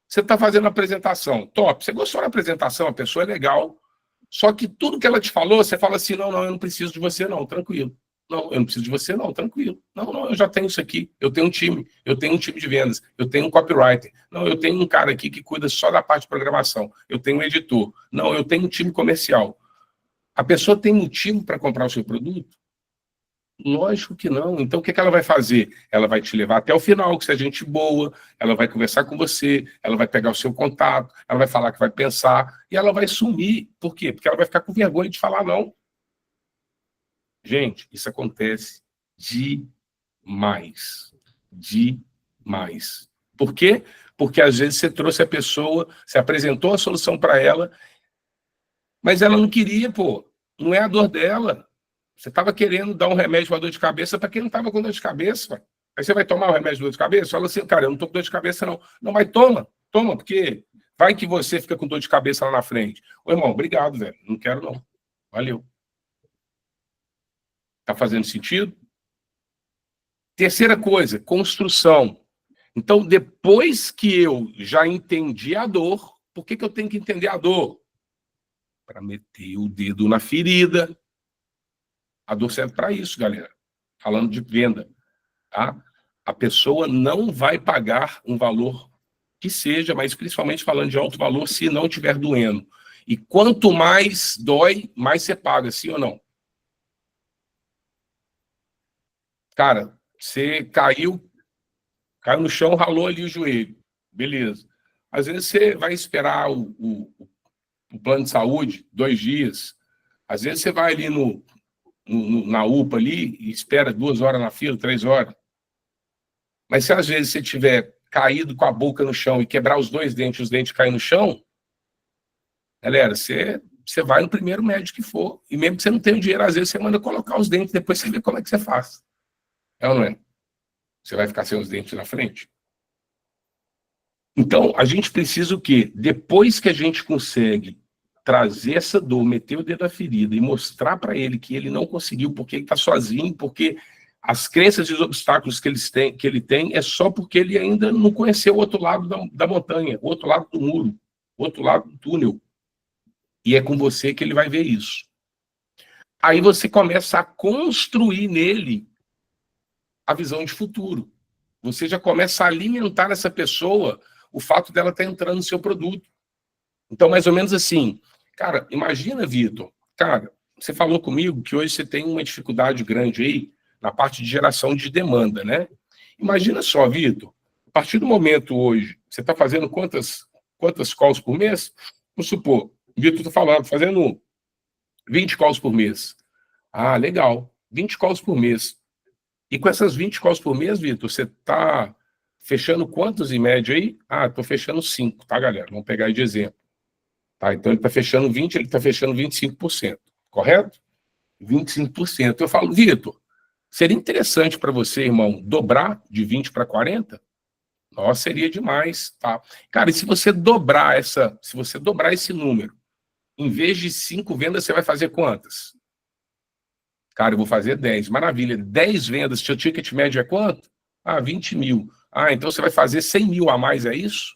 Você está fazendo a apresentação, top, você gostou da apresentação, a pessoa é legal, só que tudo que ela te falou, você fala assim, não, eu não preciso de você não, tranquilo. Não, eu não preciso de você não, tranquilo. Não, eu já tenho isso aqui, eu tenho um time de vendas, eu tenho um copywriter, não, eu tenho um cara aqui que cuida só da parte de programação, eu tenho um editor, não, eu tenho um time comercial. A pessoa tem motivo para comprar o seu produto? Lógico que não. Então, o que ela vai fazer? Ela vai te levar até o final, que você é gente boa, ela vai conversar com você, ela vai pegar o seu contato, ela vai falar que vai pensar, e ela vai sumir. Por quê? Porque ela vai ficar com vergonha de falar não. Gente, isso acontece demais. Demais. Por quê? Porque, às vezes, você trouxe a pessoa, você apresentou a solução para ela, mas ela não queria, pô. Não é a dor dela. Você estava querendo dar um remédio para dor de cabeça para quem não estava com dor de cabeça. Aí você vai tomar o remédio de dor de cabeça? Fala assim, cara, eu não estou com dor de cabeça, não. Não, mas toma, porque vai que você fica com dor de cabeça lá na frente. Ô, irmão, obrigado, velho. Não quero, não. Valeu. Tá fazendo sentido? Terceira coisa, construção. Então, depois que eu já entendi a dor, por que eu tenho que entender a dor? Para meter o dedo na ferida. A dor serve para isso, galera. Falando de venda, tá? A pessoa não vai pagar um valor que seja, mas principalmente falando de alto valor, se não estiver doendo. E quanto mais dói, mais você paga, sim ou não? Cara, você caiu no chão, ralou ali o joelho. Beleza. Às vezes você vai esperar o plano de saúde 2 dias. Às vezes você vai ali na UPA ali e espera 2 horas na fila, 3 horas. Mas se às vezes você tiver caído com a boca no chão e quebrar os 2 dentes, os dentes caem no chão, galera, você vai no primeiro médico que for. E mesmo que você não tenha dinheiro, às vezes você manda colocar os dentes, depois você vê como é que você faz. É ou não é? Você vai ficar sem os dentes na frente? Então, a gente precisa o quê? Depois que a gente consegue trazer essa dor, meter o dedo na ferida e mostrar para ele que ele não conseguiu porque ele está sozinho, porque as crenças e os obstáculos que ele tem é só porque ele ainda não conheceu o outro lado da montanha, o outro lado do muro, o outro lado do túnel. E é com você que ele vai ver isso. Aí você começa a construir nele a visão de futuro. Você já começa a alimentar essa pessoa o fato dela estar entrando no seu produto. Então, mais ou menos assim. Cara, imagina, Vitor. Cara, você falou comigo que hoje você tem uma dificuldade grande aí na parte de geração de demanda, né? Imagina só, Vitor. A partir do momento hoje, você está fazendo quantas calls por mês? Vamos supor, o Vitor está falando, fazendo 20 calls por mês. Ah, legal. 20 calls por mês. E com essas 20 calls por mês, Vitor, você está fechando quantos em média aí? Ah, estou fechando 5, tá, galera? Vamos pegar aí de exemplo. Tá, então ele está fechando 20, ele está fechando 25%, correto? 25%. Eu falo, Vitor, seria interessante para você, irmão, dobrar de 20 para 40? Nossa, seria demais, tá? Cara, e se você dobrar esse número, em vez de 5 vendas, você vai fazer quantas? Cara, eu vou fazer 10. Maravilha. 10 vendas, seu ticket médio é quanto? Ah, 20 mil. Ah, então você vai fazer 100 mil a mais, é isso?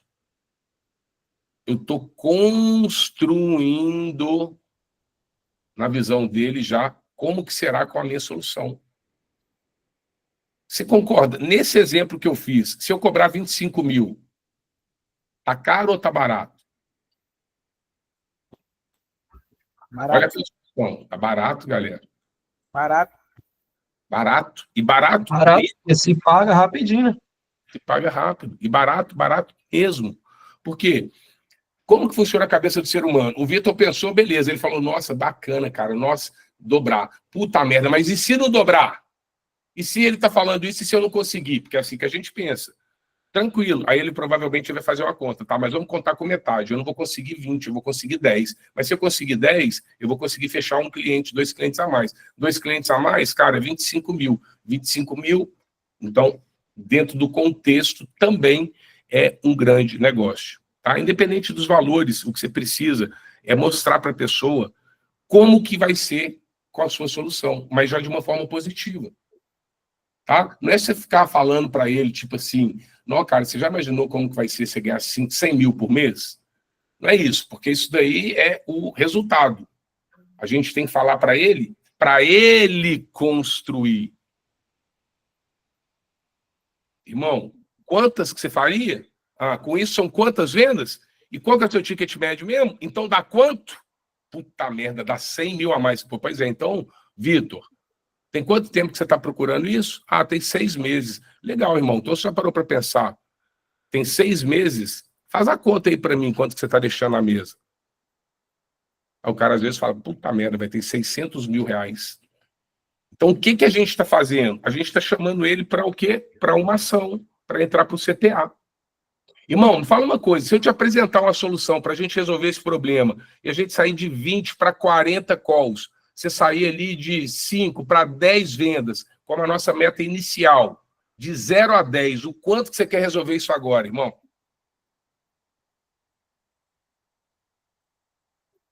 Eu estou construindo, na visão dele já, como que será com a minha solução. Você concorda? Nesse exemplo que eu fiz, se eu cobrar 25 mil, tá caro ou tá barato? Barato. Olha a solução. Tá barato, galera. Barato. Barato. E barato. Barato, porque se paga rapidinho, né? Se paga rápido. E barato, barato mesmo. Por quê? Como que funciona a cabeça do ser humano? O Vitor pensou, beleza. Ele falou, nossa, bacana, cara. Nossa, dobrar. Puta merda, mas e se não dobrar? E se ele tá falando isso e se eu não conseguir? Porque é assim que a gente pensa. Tranquilo. Aí ele provavelmente vai fazer uma conta, tá? Mas vamos contar com metade. Eu não vou conseguir 20, eu vou conseguir 10. Mas se eu conseguir 10, eu vou conseguir fechar um cliente, 2 clientes a mais. 2 clientes a mais, cara, 25 mil. 25 mil, então, dentro do contexto, também é um grande negócio. Tá? Independente dos valores, o que você precisa é mostrar para a pessoa como que vai ser com a sua solução, mas já de uma forma positiva. Tá? Não é você ficar falando para ele, tipo assim, não, cara, você já imaginou como que vai ser você ganhar 100 mil por mês? Não é isso, porque isso daí é o resultado. A gente tem que falar para ele construir. Irmão, quantas que você faria? Ah, com isso são quantas vendas? E qual que é o seu ticket médio mesmo? Então dá quanto? Puta merda, dá 100 mil a mais. Pô, pois é, então, Vitor, tem quanto tempo que você está procurando isso? Ah, tem 6 meses. Legal, irmão. Então você já parou para pensar. Tem 6 meses? Faz a conta aí para mim, quanto que você está deixando na mesa. Aí o cara às vezes fala, puta merda, vai ter 600 mil reais. Então o que, que a gente está fazendo? A gente está chamando ele para o quê? Para uma ação, para entrar para o CTA. Irmão, me fala uma coisa, se eu te apresentar uma solução para a gente resolver esse problema e a gente sair de 20 para 40 calls, você sair ali de 5 para 10 vendas, como a nossa meta inicial, de 0 a 10, o quanto que você quer resolver isso agora, irmão?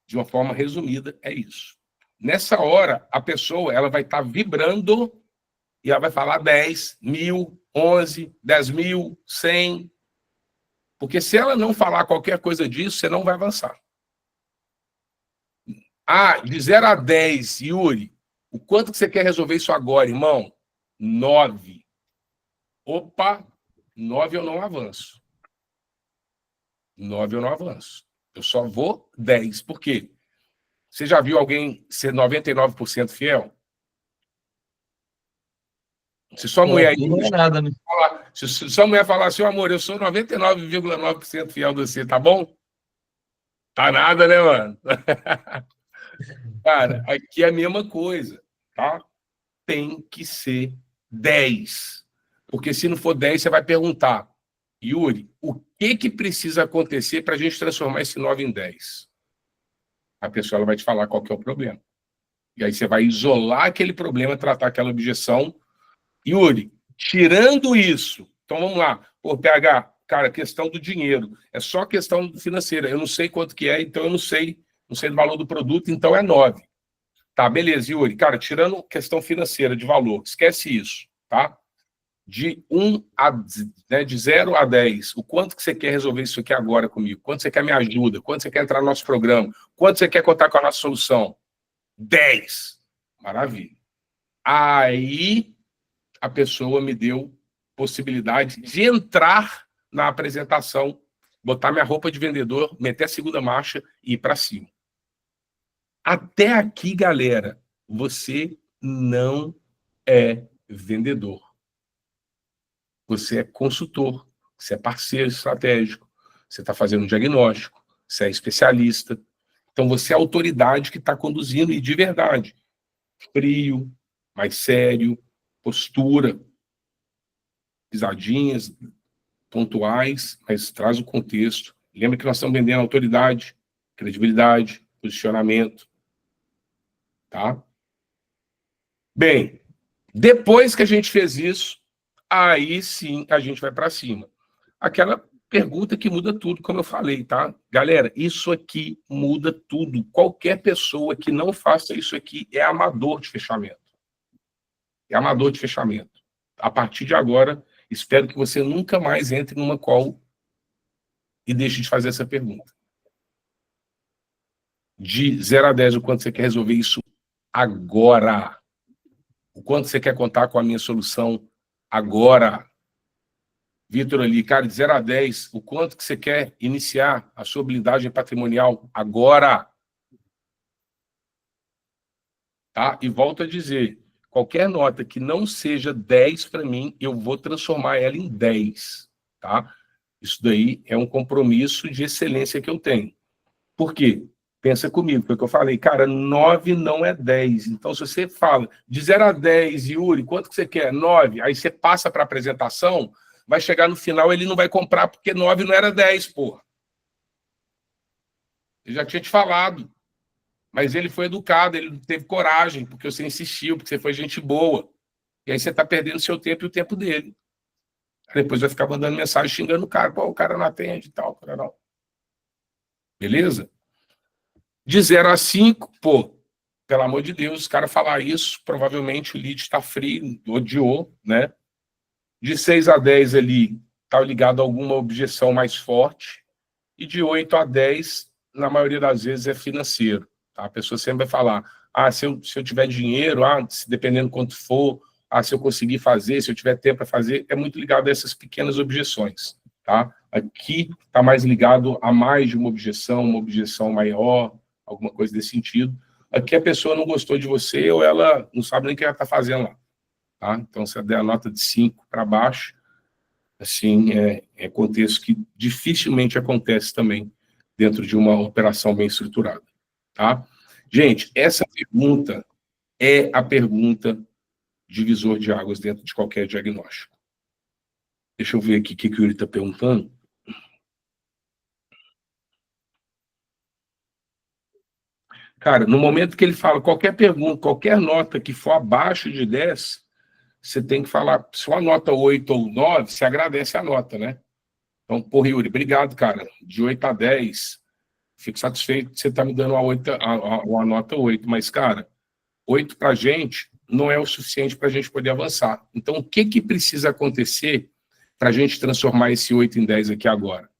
De uma forma resumida, é isso. Nessa hora, a pessoa ela vai estar vibrando e ela vai falar 10, 1000, 11, 10 mil, 100. Porque se ela não falar qualquer coisa disso, você não vai avançar. Ah, de 0 a 10, Yuri, o quanto que você quer resolver isso agora, irmão? 9. Opa, 9 eu não avanço. 9 eu não avanço. Eu só vou 10. Por quê? Você já viu alguém ser 99% fiel? Se sua mulher... Não é nada, né? Se sua mulher falar assim, amor, eu sou 99,9% fiel de você, tá bom? Tá nada, né, mano? Cara, aqui é a mesma coisa, tá? Tem que ser 10. Porque se não for 10, você vai perguntar, Yuri, o que precisa acontecer para a gente transformar esse 9 em 10? A pessoa ela vai te falar qual que é o problema. E aí você vai isolar aquele problema, tratar aquela objeção. Yuri, tirando isso, então vamos lá. Pô, PH, cara, questão do dinheiro. É só questão financeira. Eu não sei quanto que é, então eu não sei do valor do produto, então é 9. Tá, beleza, Yuri. Cara, tirando questão financeira de valor, esquece isso, tá? De 0 a 10, o quanto que você quer resolver isso aqui agora comigo? Quanto você quer me ajuda? Quanto você quer entrar no nosso programa? Quanto você quer contar com a nossa solução? 10. Maravilha. Aí a pessoa me deu possibilidade de entrar na apresentação botar minha roupa de vendedor, meter a segunda marcha e ir para cima. Até aqui, galera, você não é vendedor. Você é consultor, você é parceiro estratégico, você está fazendo um diagnóstico, você é especialista. Então, você é a autoridade que está conduzindo, e de verdade, frio, mais sério, postura, pisadinhas pontuais, mas traz o contexto. Lembra que nós estamos vendendo autoridade, credibilidade, posicionamento, tá? Bem, depois que a gente fez isso, aí sim a gente vai para cima. Aquela pergunta que muda tudo, como eu falei, tá? Galera, isso aqui muda tudo. Qualquer pessoa que não faça isso aqui é amador de fechamento. É amador de fechamento. A partir de agora, espero que você nunca mais entre numa call e deixe de fazer essa pergunta. De 0 a 10, o quanto você quer resolver isso agora? O quanto você quer contar com a minha solução agora? Vitor ali, cara, de 0 a 10, o quanto que você quer iniciar a sua blindagem patrimonial agora? Tá? E volto a dizer, qualquer nota que não seja 10 para mim, eu vou transformar ela em 10, tá? Isso daí é um compromisso de excelência que eu tenho. Por quê? Pensa comigo, porque eu falei, cara, 9 não é 10. Então, se você fala de 0 a 10, Yuri, quanto que você quer? 9. Aí você passa para a apresentação, vai chegar no final, ele não vai comprar porque 9 não era 10, porra. Eu já tinha te falado. Mas ele foi educado, ele teve coragem, porque você insistiu, porque você foi gente boa. E aí você está perdendo seu tempo e o tempo dele. Depois vai ficar mandando mensagem xingando o cara. Pô, o cara não atende e tal, cara não. Beleza? De 0 a 5, pô, pelo amor de Deus, o cara falar isso, provavelmente o lead está frio, odiou, né? De 6 a 10 ali, está ligado a alguma objeção mais forte. E de 8 a 10, na maioria das vezes, é financeiro. Tá? A pessoa sempre vai falar, se eu tiver dinheiro, dependendo quanto for, se eu conseguir fazer, se eu tiver tempo para fazer, é muito ligado a essas pequenas objeções. Tá? Aqui está mais ligado a mais de uma objeção maior, alguma coisa desse sentido. Aqui a pessoa não gostou de você ou ela não sabe nem o que ela está fazendo lá. Tá? Então, se der a nota de 5 para baixo, assim, é contexto que dificilmente acontece também dentro de uma operação bem estruturada. Tá? Gente, essa pergunta é a pergunta divisor de águas dentro de qualquer diagnóstico. Deixa eu ver aqui o que o Yuri está perguntando. Cara, no momento que ele fala qualquer pergunta, qualquer nota que for abaixo de 10, você tem que falar, se uma nota 8 ou 9, você agradece a nota, né? Então, porra, Yuri, obrigado, cara. De 8 a 10, fico satisfeito que você está me dando uma nota 8, mas, cara, 8 para a gente não é o suficiente para a gente poder avançar. Então, o que precisa acontecer para a gente transformar esse 8 em 10 aqui agora?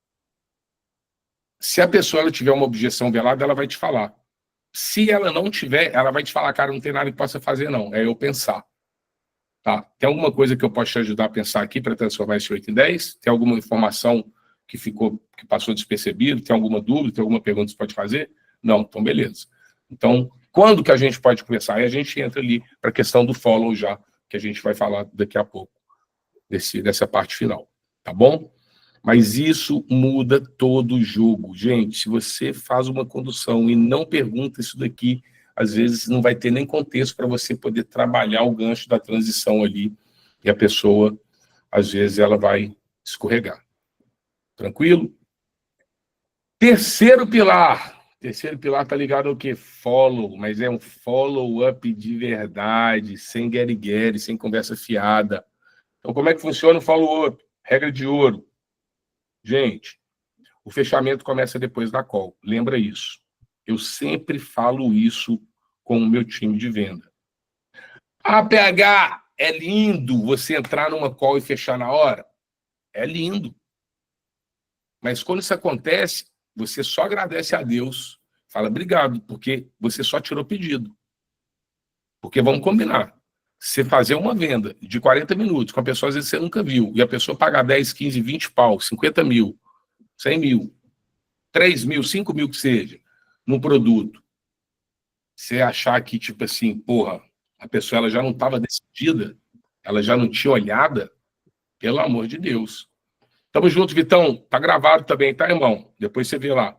Se a pessoa ela tiver uma objeção velada, ela vai te falar. Se ela não tiver, ela vai te falar, cara, não tem nada que possa fazer, não. É eu pensar. Tá? Tem alguma coisa que eu possa te ajudar a pensar aqui para transformar esse 8 em 10? Tem alguma informação que passou despercebido? Tem alguma dúvida? Tem alguma pergunta que você pode fazer? Não, então beleza. Então, quando que a gente pode começar? Aí a gente entra ali para a questão do follow já, que a gente vai falar daqui a pouco, dessa parte final. Tá bom? Mas isso muda todo o jogo. Gente, se você faz uma condução e não pergunta isso daqui, às vezes não vai ter nem contexto para você poder trabalhar o gancho da transição ali, e a pessoa, às vezes, ela vai escorregar. Tranquilo? Terceiro pilar está ligado ao quê? Follow, mas é um follow-up de verdade, sem guerre-guerre, sem conversa fiada. Então, como é que funciona o follow-up? Regra de ouro. Gente, o fechamento começa depois da call. Lembra isso. Eu sempre falo isso com o meu time de venda. PH, é lindo você entrar numa call e fechar na hora? É lindo. Mas quando isso acontece, você só agradece a Deus, fala obrigado, porque você só tirou pedido. Porque vamos combinar. Você fazer uma venda de 40 minutos com a pessoa, às vezes você nunca viu, e a pessoa pagar 10, 15, 20 pau, 50 mil, 100 mil, 3 mil, 5 mil que seja, num produto, você achar que, tipo assim, porra, a pessoa ela já não estava decidida, ela já não tinha olhada, pelo amor de Deus. Tamo junto, Vitão. Tá gravado também, tá, irmão? Depois você vê lá.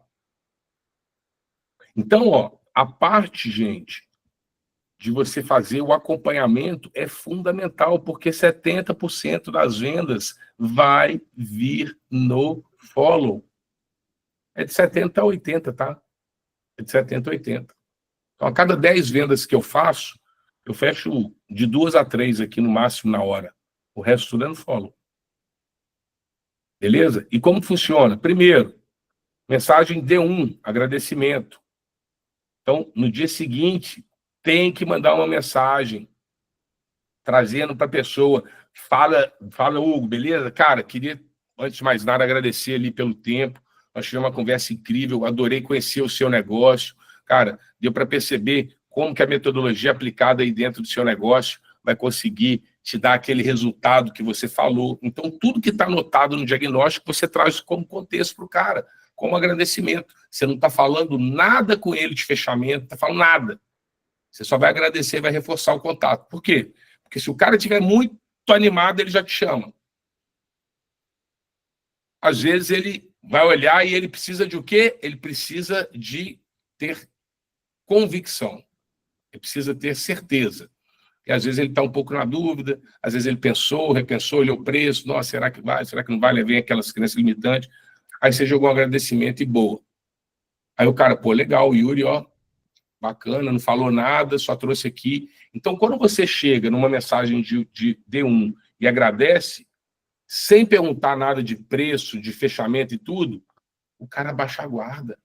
Então, ó, a parte, gente, de você fazer o acompanhamento é fundamental, porque 70% das vendas vai vir no follow. É de 70 a 80, tá? É de 70 a 80. Então, a cada 10 vendas que eu faço, eu fecho de 2 a 3 aqui no máximo na hora. O resto tudo é no follow. Beleza? E como funciona? Primeiro, mensagem D1, agradecimento. Então, no dia seguinte, tem que mandar uma mensagem trazendo para a pessoa. Fala, Hugo, beleza? Cara, queria, antes de mais nada, agradecer ali pelo tempo. Nós tivemos uma conversa incrível, adorei conhecer o seu negócio. Cara, deu para perceber como que a metodologia aplicada aí dentro do seu negócio vai conseguir te dar aquele resultado que você falou. Então, tudo que está anotado no diagnóstico, você traz como contexto para o cara, como agradecimento. Você não está falando nada com ele de fechamento, não está falando nada. Você só vai agradecer e vai reforçar o contato. Por quê? Porque se o cara estiver muito animado, ele já te chama. Às vezes ele vai olhar e ele precisa de o quê? Ele precisa de ter convicção. Ele precisa ter certeza. E às vezes ele está um pouco na dúvida, às vezes ele pensou, repensou, olhou o preço, nossa, será que vai, será que não vai? Vem aquelas crenças limitantes. Aí você jogou um agradecimento e boa. Aí o cara, pô, legal, o Yuri, ó, bacana, não falou nada, só trouxe aqui. Então, quando você chega numa mensagem de D1 e agradece, sem perguntar nada de preço, de fechamento e tudo, o cara baixa a guarda.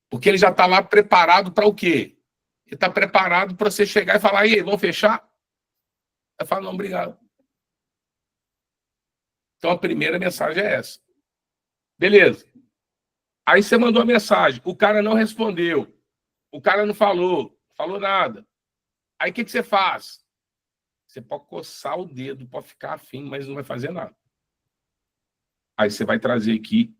Porque ele já está lá preparado para o quê? Ele está preparado para você chegar e falar, aí, vamos fechar? Vai falar, não, obrigado. Então, a primeira mensagem é essa. Beleza. Aí você mandou a mensagem, o cara não respondeu, o cara não falou nada. Aí o que você faz? Você pode coçar o dedo, pode ficar afim, mas não vai fazer nada. Aí você vai trazer aqui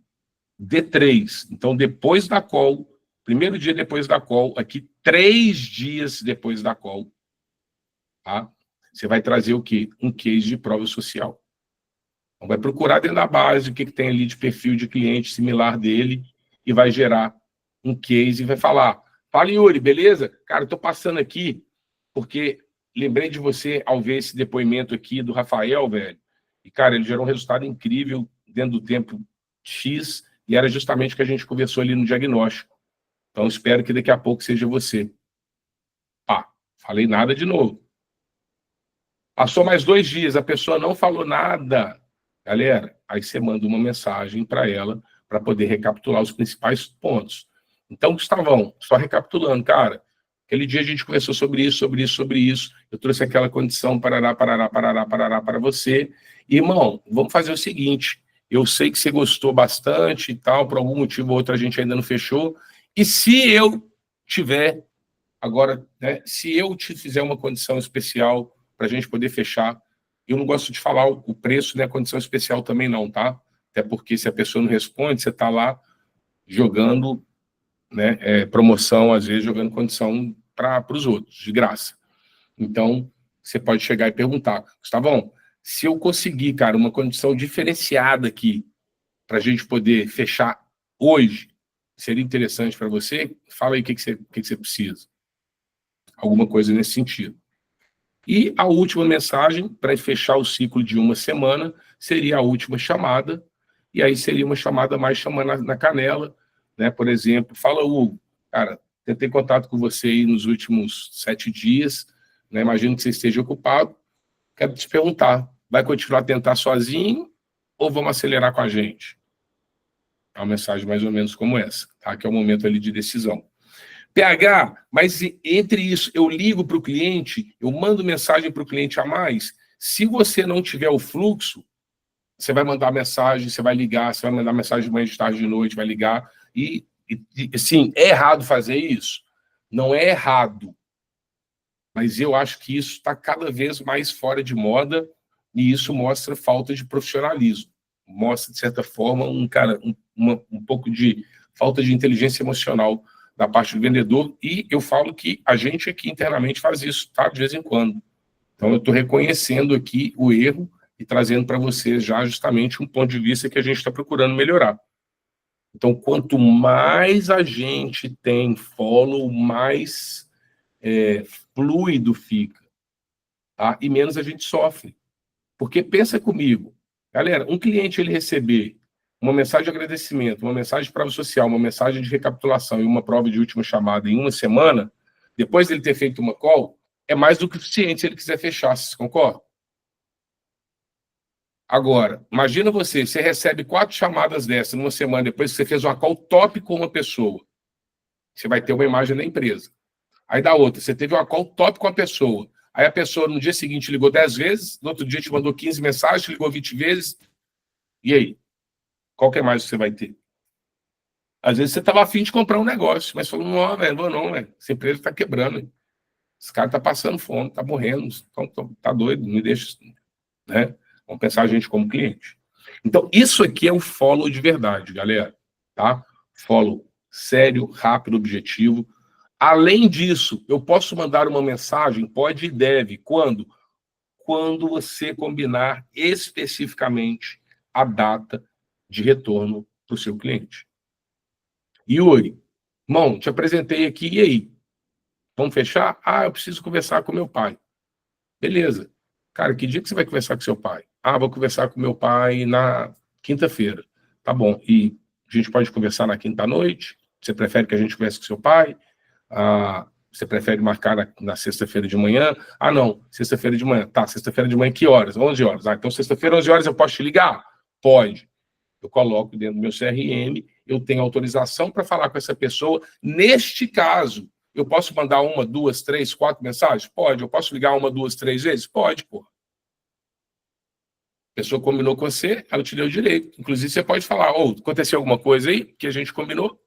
D3. Então, depois da call, primeiro dia depois da call, aqui 3 dias depois da call, tá? Você vai trazer o quê? Um case de prova social. Então, vai procurar dentro da base o que tem ali de perfil de cliente similar dele e vai gerar um case e vai falar, fala, Yuri, beleza? Cara, eu tô passando aqui porque lembrei de você ao ver esse depoimento aqui do Rafael, velho. E, cara, ele gerou um resultado incrível dentro do tempo X e era justamente o que a gente conversou ali no diagnóstico. Então, espero que daqui a pouco seja você. Falei nada de novo. Passou mais 2 dias, a pessoa não falou nada. Galera, aí você manda uma mensagem para ela para poder recapitular os principais pontos. Então, Gustavão, só recapitulando, cara, aquele dia a gente conversou sobre isso. Eu trouxe aquela condição, parará, para você. E, irmão, vamos fazer o seguinte, eu sei que você gostou bastante e tal, por algum motivo ou outro a gente ainda não fechou. E se eu tiver, agora, né, se eu te fizer uma condição especial para a gente poder fechar, eu não gosto de falar o preço, né, a condição especial também não, tá? Até porque se a pessoa não responde, você está lá jogando, né, promoção, às vezes jogando condição para os outros, de graça. Então, você pode chegar e perguntar, Gustavão, se eu conseguir, cara, uma condição diferenciada aqui para a gente poder fechar hoje, seria interessante para você? Fala aí o que você precisa. Alguma coisa nesse sentido. E a última mensagem, para fechar o ciclo de uma semana, seria a última chamada, e aí seria uma chamada mais chamando na canela, né? Por exemplo, fala, Hugo, cara, tentei contato com você aí nos últimos 7 dias, né? Imagino que você esteja ocupado, quero te perguntar, vai continuar a tentar sozinho ou vamos acelerar com a gente? É uma mensagem mais ou menos como essa, tá? Que é o momento ali de decisão. PH, mas entre isso, eu ligo para o cliente, eu mando mensagem para o cliente a mais. Se você não tiver o fluxo, você vai mandar mensagem, você vai ligar, você vai mandar mensagem de manhã, de tarde, de noite, vai ligar. E sim, é errado fazer isso? Não é errado. Mas eu acho que isso está cada vez mais fora de moda e isso mostra falta de profissionalismo. mostra, de certa forma, um pouco de falta de inteligência emocional da parte do vendedor, e eu falo que a gente aqui internamente faz isso, tá? De vez em quando. Então, eu estou reconhecendo aqui o erro e trazendo para vocês já justamente um ponto de vista que a gente está procurando melhorar. Então, quanto mais a gente tem follow, mais fluido fica, tá? E menos a gente sofre. Porque pensa comigo, galera, um cliente ele receber uma mensagem de agradecimento, uma mensagem de prova social, uma mensagem de recapitulação e uma prova de última chamada em uma semana, depois dele ter feito uma call, é mais do que suficiente se ele quiser fechar, vocês concordam? Agora, imagina você recebe 4 chamadas dessas numa semana, depois que você fez uma call top com uma pessoa. Você vai ter uma imagem da empresa. Aí dá outra, você teve uma call top com a pessoa. Aí a pessoa no dia seguinte ligou 10 vezes, no outro dia te mandou 15 mensagens, te ligou 20 vezes. E aí? Qual que é mais que você vai ter? Às vezes você estava afim de comprar um negócio, mas falou, não, velho, vou não, velho. Essa empresa está quebrando. Hein? Esse cara está passando fome, está morrendo, tá doido, me deixa, né? Vamos pensar a gente como cliente. Então, isso aqui é o follow de verdade, galera, tá? Follow sério, rápido, objetivo. Além disso, eu posso mandar uma mensagem, pode e deve, quando? Quando você combinar especificamente a data de retorno para o seu cliente. Yuri, irmão, te apresentei aqui, e aí? Vamos fechar? Ah, eu preciso conversar com meu pai. Beleza. Cara, que dia que você vai conversar com seu pai? Ah, vou conversar com meu pai na quinta-feira. Tá bom. E a gente pode conversar na quinta-noite? Você prefere que a gente converse com seu pai? Ah, você prefere marcar na sexta-feira de manhã? Ah, não. Sexta-feira de manhã. Tá, sexta-feira de manhã, que horas? 11 horas. Ah, então sexta-feira, 11 horas, eu posso te ligar? Pode. Eu coloco dentro do meu CRM, eu tenho autorização para falar com essa pessoa. Neste caso, eu posso mandar 1, 2, 3, 4 mensagens? Pode. Eu posso ligar 1, 2, 3 vezes? Pode, pô. A pessoa combinou com você, ela te deu o direito. Inclusive, você pode falar, aconteceu alguma coisa aí que a gente combinou?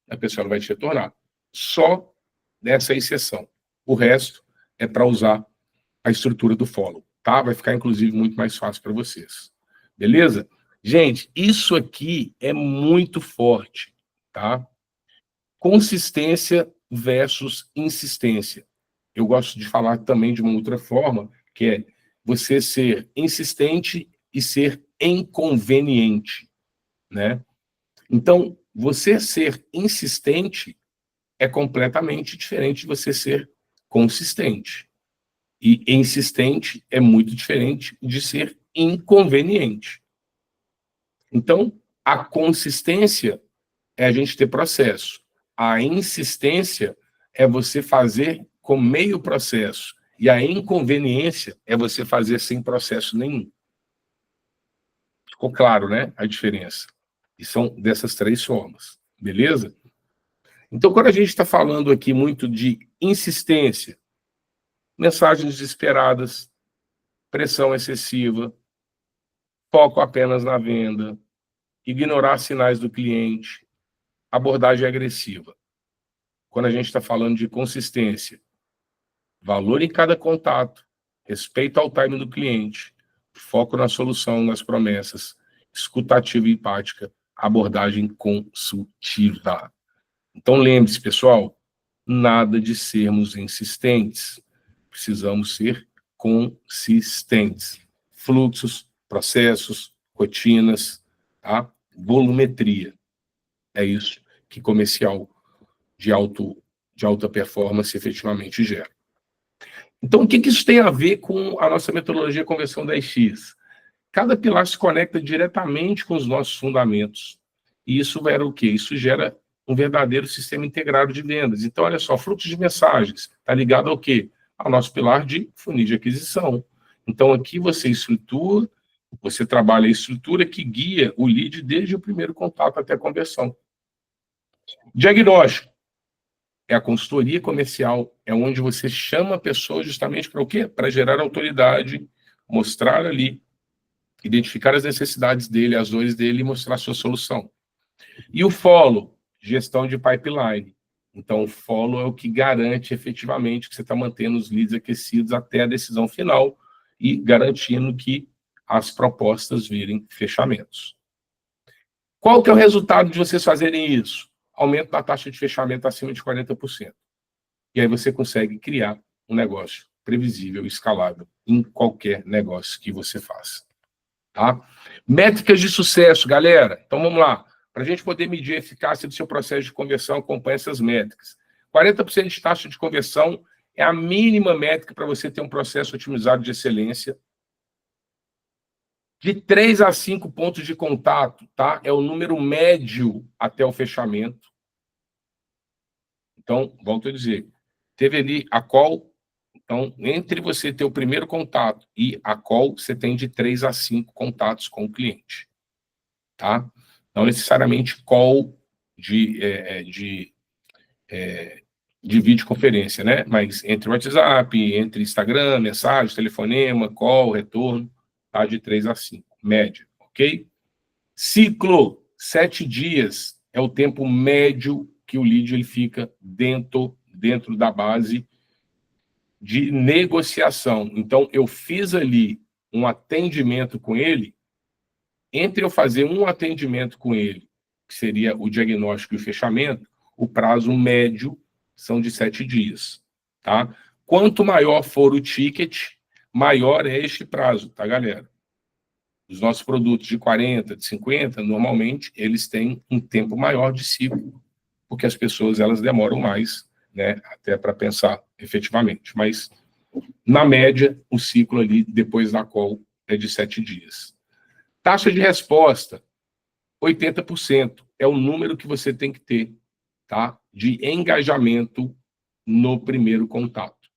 A pessoa não vai te retornar. Só dessa exceção. O resto é para usar a estrutura do follow, tá? Vai ficar, inclusive, muito mais fácil para vocês. Beleza? Gente, isso aqui é muito forte, tá? Consistência versus insistência. Eu gosto de falar também de uma outra forma, que é você ser insistente e ser inconveniente, né? Então, você ser insistente é completamente diferente de você ser consistente. E insistente é muito diferente de ser inconveniente. Então, a consistência é a gente ter processo. A insistência é você fazer com meio processo. E a inconveniência é você fazer sem processo nenhum. Ficou claro, né? A diferença. E são dessas 3 formas. Beleza? Então, quando a gente está falando aqui muito de insistência, mensagens desesperadas, pressão excessiva, foco apenas na venda, ignorar sinais do cliente, abordagem agressiva. Quando a gente está falando de consistência, valor em cada contato, respeito ao time do cliente, foco na solução, nas promessas, escutativa e empática, abordagem consultiva. Então, lembre-se, pessoal, nada de sermos insistentes. Precisamos ser consistentes. Fluxos, processos, rotinas, tá? Volumetria. É isso que comercial de alta performance efetivamente gera. Então, o que isso tem a ver com a nossa metodologia Conversão 10x? Cada pilar se conecta diretamente com os nossos fundamentos. E isso gera o quê? Isso gera um verdadeiro sistema integrado de vendas. Então, olha só, fluxo de mensagens está ligado ao quê? Ao nosso pilar de funil de aquisição. Então, aqui você trabalha a estrutura que guia o lead desde o primeiro contato até a conversão. Diagnóstico. É a consultoria comercial, é onde você chama a pessoa justamente para o quê? Para gerar autoridade, mostrar ali, identificar as necessidades dele, as dores dele e mostrar a sua solução. E o follow, gestão de pipeline. Então, o follow é o que garante efetivamente que você está mantendo os leads aquecidos até a decisão final e garantindo que as propostas virem fechamentos. Qual que é o resultado de vocês fazerem isso? Aumento da taxa de fechamento acima de 40%. E aí você consegue criar um negócio previsível e escalável em qualquer negócio que você faça. Tá? Métricas de sucesso, galera. Então vamos lá. Para a gente poder medir a eficácia do seu processo de conversão, acompanhe essas métricas. 40% de taxa de conversão é a mínima métrica para você ter um processo otimizado de excelência. De 3 a 5 pontos de contato, tá? É o número médio até o fechamento. Então, volto a dizer, teve ali a call. Então, entre você ter o primeiro contato e a call, você tem de 3 a 5 contatos com o cliente. Tá? Não necessariamente call de videoconferência, né? Mas entre WhatsApp, entre Instagram, mensagem, telefonema, call, retorno, tá? De 3 a 5, média, ok? Ciclo, 7 dias é o tempo médio que o lead ele fica dentro da base de negociação. Então, eu fiz ali um atendimento com ele, entre eu fazer um atendimento com ele, que seria o diagnóstico e o fechamento, o prazo médio são de 7 dias, tá? Quanto maior for o ticket, maior é este prazo, tá, galera? Os nossos produtos de 40, de 50, normalmente, eles têm um tempo maior de ciclo, porque as pessoas, elas demoram mais, né, até para pensar efetivamente. Mas, na média, o ciclo ali, depois da call, é de 7 dias. Taxa de resposta, 80%. É o número que você tem que ter, tá? De engajamento no primeiro contato.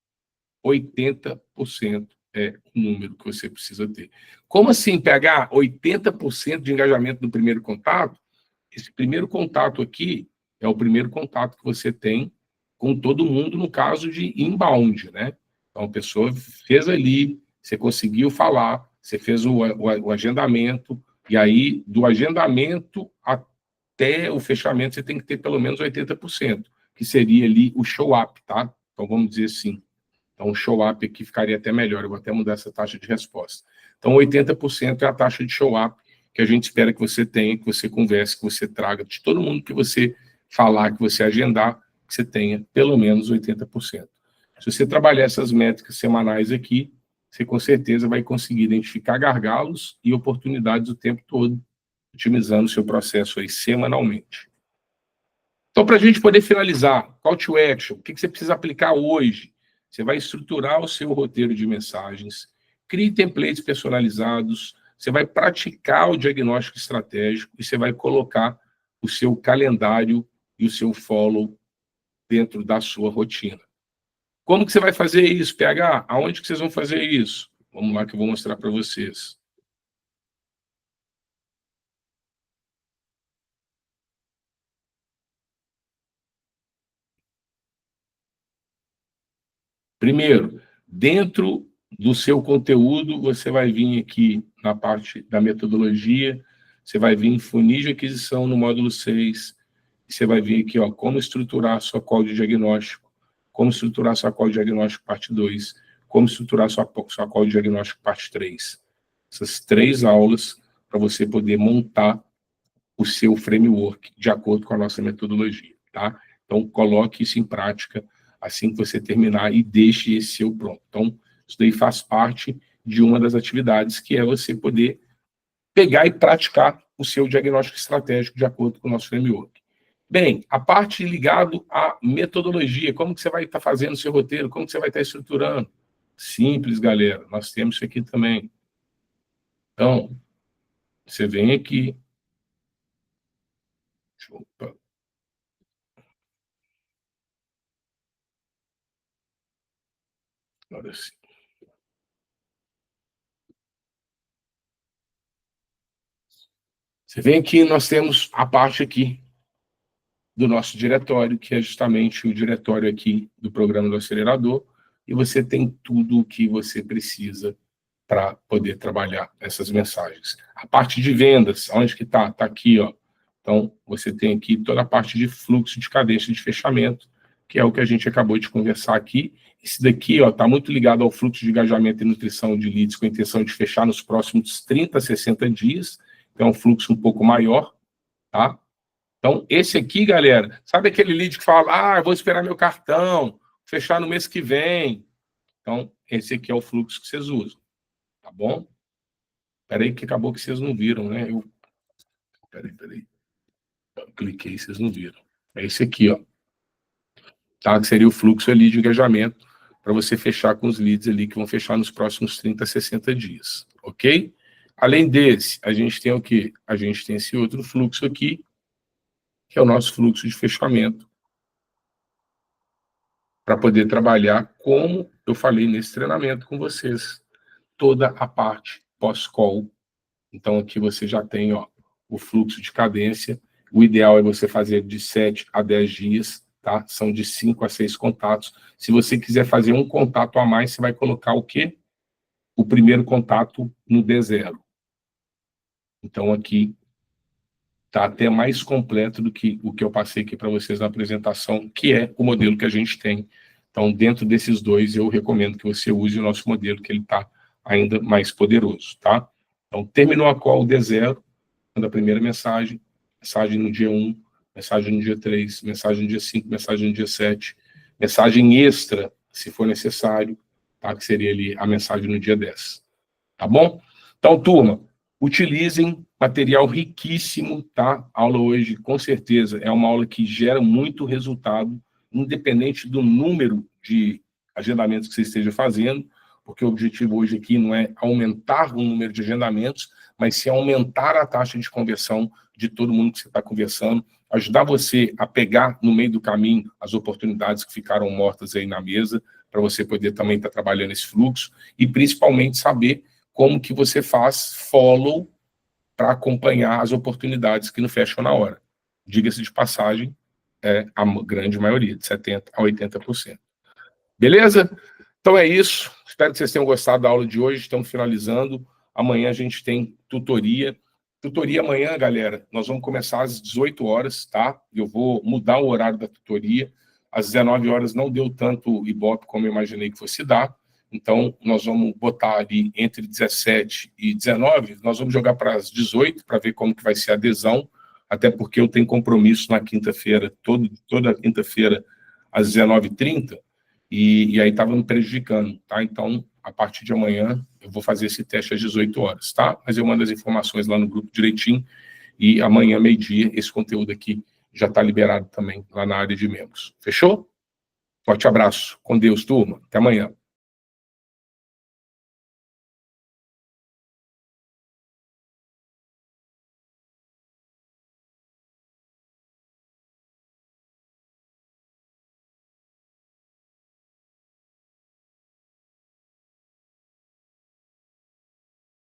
80% é o número que você precisa ter. Como assim pegar 80% de engajamento no primeiro contato? Esse primeiro contato aqui é o primeiro contato que você tem com todo mundo no caso de inbound, né? Então, a pessoa fez ali, você conseguiu falar, você fez o agendamento, e aí, do agendamento até o fechamento, você tem que ter pelo menos 80%, que seria ali o show-up, tá? Então, vamos dizer assim. Então, o show-up aqui ficaria até melhor, eu vou até mudar essa taxa de resposta. Então, 80% é a taxa de show-up que a gente espera que você tenha, que você converse, que você traga de todo mundo que você falar, que você agendar, que você tenha pelo menos 80%. Se você trabalhar essas métricas semanais aqui, você com certeza vai conseguir identificar gargalos e oportunidades o tempo todo, otimizando o seu processo aí semanalmente. Então, para a gente poder finalizar, call to action, o que você precisa aplicar hoje? Você vai estruturar o seu roteiro de mensagens, crie templates personalizados, você vai praticar o diagnóstico estratégico e você vai colocar o seu calendário e o seu follow dentro da sua rotina. Como que você vai fazer isso, PH? Aonde que vocês vão fazer isso? Vamos lá que eu vou mostrar para vocês. Primeiro, dentro do seu conteúdo, você vai vir aqui na parte da metodologia, você vai vir em funis de aquisição no módulo 6, e você vai vir aqui, ó, como estruturar sua call de diagnóstico, como estruturar sua call de diagnóstico parte 2, como estruturar sua call de diagnóstico parte 3. Essas 3 aulas para você poder montar o seu framework de acordo com a nossa metodologia, tá? Então, coloque isso em prática assim que você terminar e deixe esse seu pronto. Então, isso daí faz parte de uma das atividades, que é você poder pegar e praticar o seu diagnóstico estratégico de acordo com o nosso framework. Bem, a parte ligada à metodologia, como que você vai estar fazendo o seu roteiro, como que você vai estar estruturando? Simples, galera, nós temos isso aqui também. Então, você vem aqui. Opa. Agora sim. Você vem aqui, nós temos a parte aqui do nosso diretório, que é justamente o diretório aqui do programa do acelerador, e você tem tudo o que você precisa para poder trabalhar essas mensagens. A parte de vendas, onde que está? Está aqui, ó. Então, você tem aqui toda a parte de fluxo de cadência de fechamento, que é o que a gente acabou de conversar aqui. Esse daqui está muito ligado ao fluxo de engajamento e nutrição de leads com a intenção de fechar nos próximos 30 a 60 dias. Então, é um fluxo um pouco maior, tá? Então, esse aqui, galera, sabe aquele lead que fala, eu vou esperar meu cartão, fechar no mês que vem. Então, esse aqui é o fluxo que vocês usam, tá bom? Peraí que acabou que vocês não viram, né? Peraí. Eu cliquei, vocês não viram. É esse aqui, ó. Tá? Que seria o fluxo ali de engajamento para você fechar com os leads ali que vão fechar nos próximos 30 a 60 dias, ok? Além desse, a gente tem o quê? A gente tem esse outro fluxo aqui, que é o nosso fluxo de fechamento, para poder trabalhar como eu falei nesse treinamento com vocês, toda a parte pós-call. Então, aqui você já tem, ó, o fluxo de cadência. O ideal é você fazer de 7 a 10 dias, tá? São de 5 a 6 contatos. Se você quiser fazer um contato a mais, você vai colocar o quê? O primeiro contato no D0. Então, aqui está até mais completo do que o que eu passei aqui para vocês na apresentação, que é o modelo que a gente tem. Então, dentro desses dois, eu recomendo que você use o nosso modelo, que ele está ainda mais poderoso, tá? Então, terminou a call D0, manda a primeira mensagem no dia 1, mensagem no dia 3, mensagem no dia 5, mensagem no dia 7, mensagem extra, se for necessário, tá? Que seria ali a mensagem no dia 10. Tá bom? Então, turma, utilizem material riquíssimo, tá? A aula hoje, com certeza, é uma aula que gera muito resultado, independente do número de agendamentos que você esteja fazendo, porque o objetivo hoje aqui não é aumentar o número de agendamentos, mas sim aumentar a taxa de conversão de todo mundo que você está conversando, ajudar você a pegar no meio do caminho as oportunidades que ficaram mortas aí na mesa, para você poder também estar trabalhando esse fluxo, e principalmente saber como que você faz follow para acompanhar as oportunidades que não fecham na hora. Diga-se de passagem, é a grande maioria, de 70% a 80%. Beleza? Então é isso. Espero que vocês tenham gostado da aula de hoje. Estamos finalizando. Amanhã a gente tem tutoria. Tutoria amanhã, galera, nós vamos começar às 18 horas, tá? Eu vou mudar o horário da tutoria. Às 19 horas não deu tanto ibope como eu imaginei que fosse dar. Então, nós vamos botar ali entre 17 e 19, nós vamos jogar para as 18, para ver como que vai ser a adesão, até porque eu tenho compromisso na quinta-feira, toda quinta-feira, às 19h30, e aí estava me prejudicando, tá? Então, a partir de amanhã, eu vou fazer esse teste às 18 horas, tá? Mas eu mando as informações lá no grupo direitinho, e amanhã, meio-dia, esse conteúdo aqui já está liberado também lá na área de membros. Fechou? Forte abraço. Com Deus, turma. Até amanhã.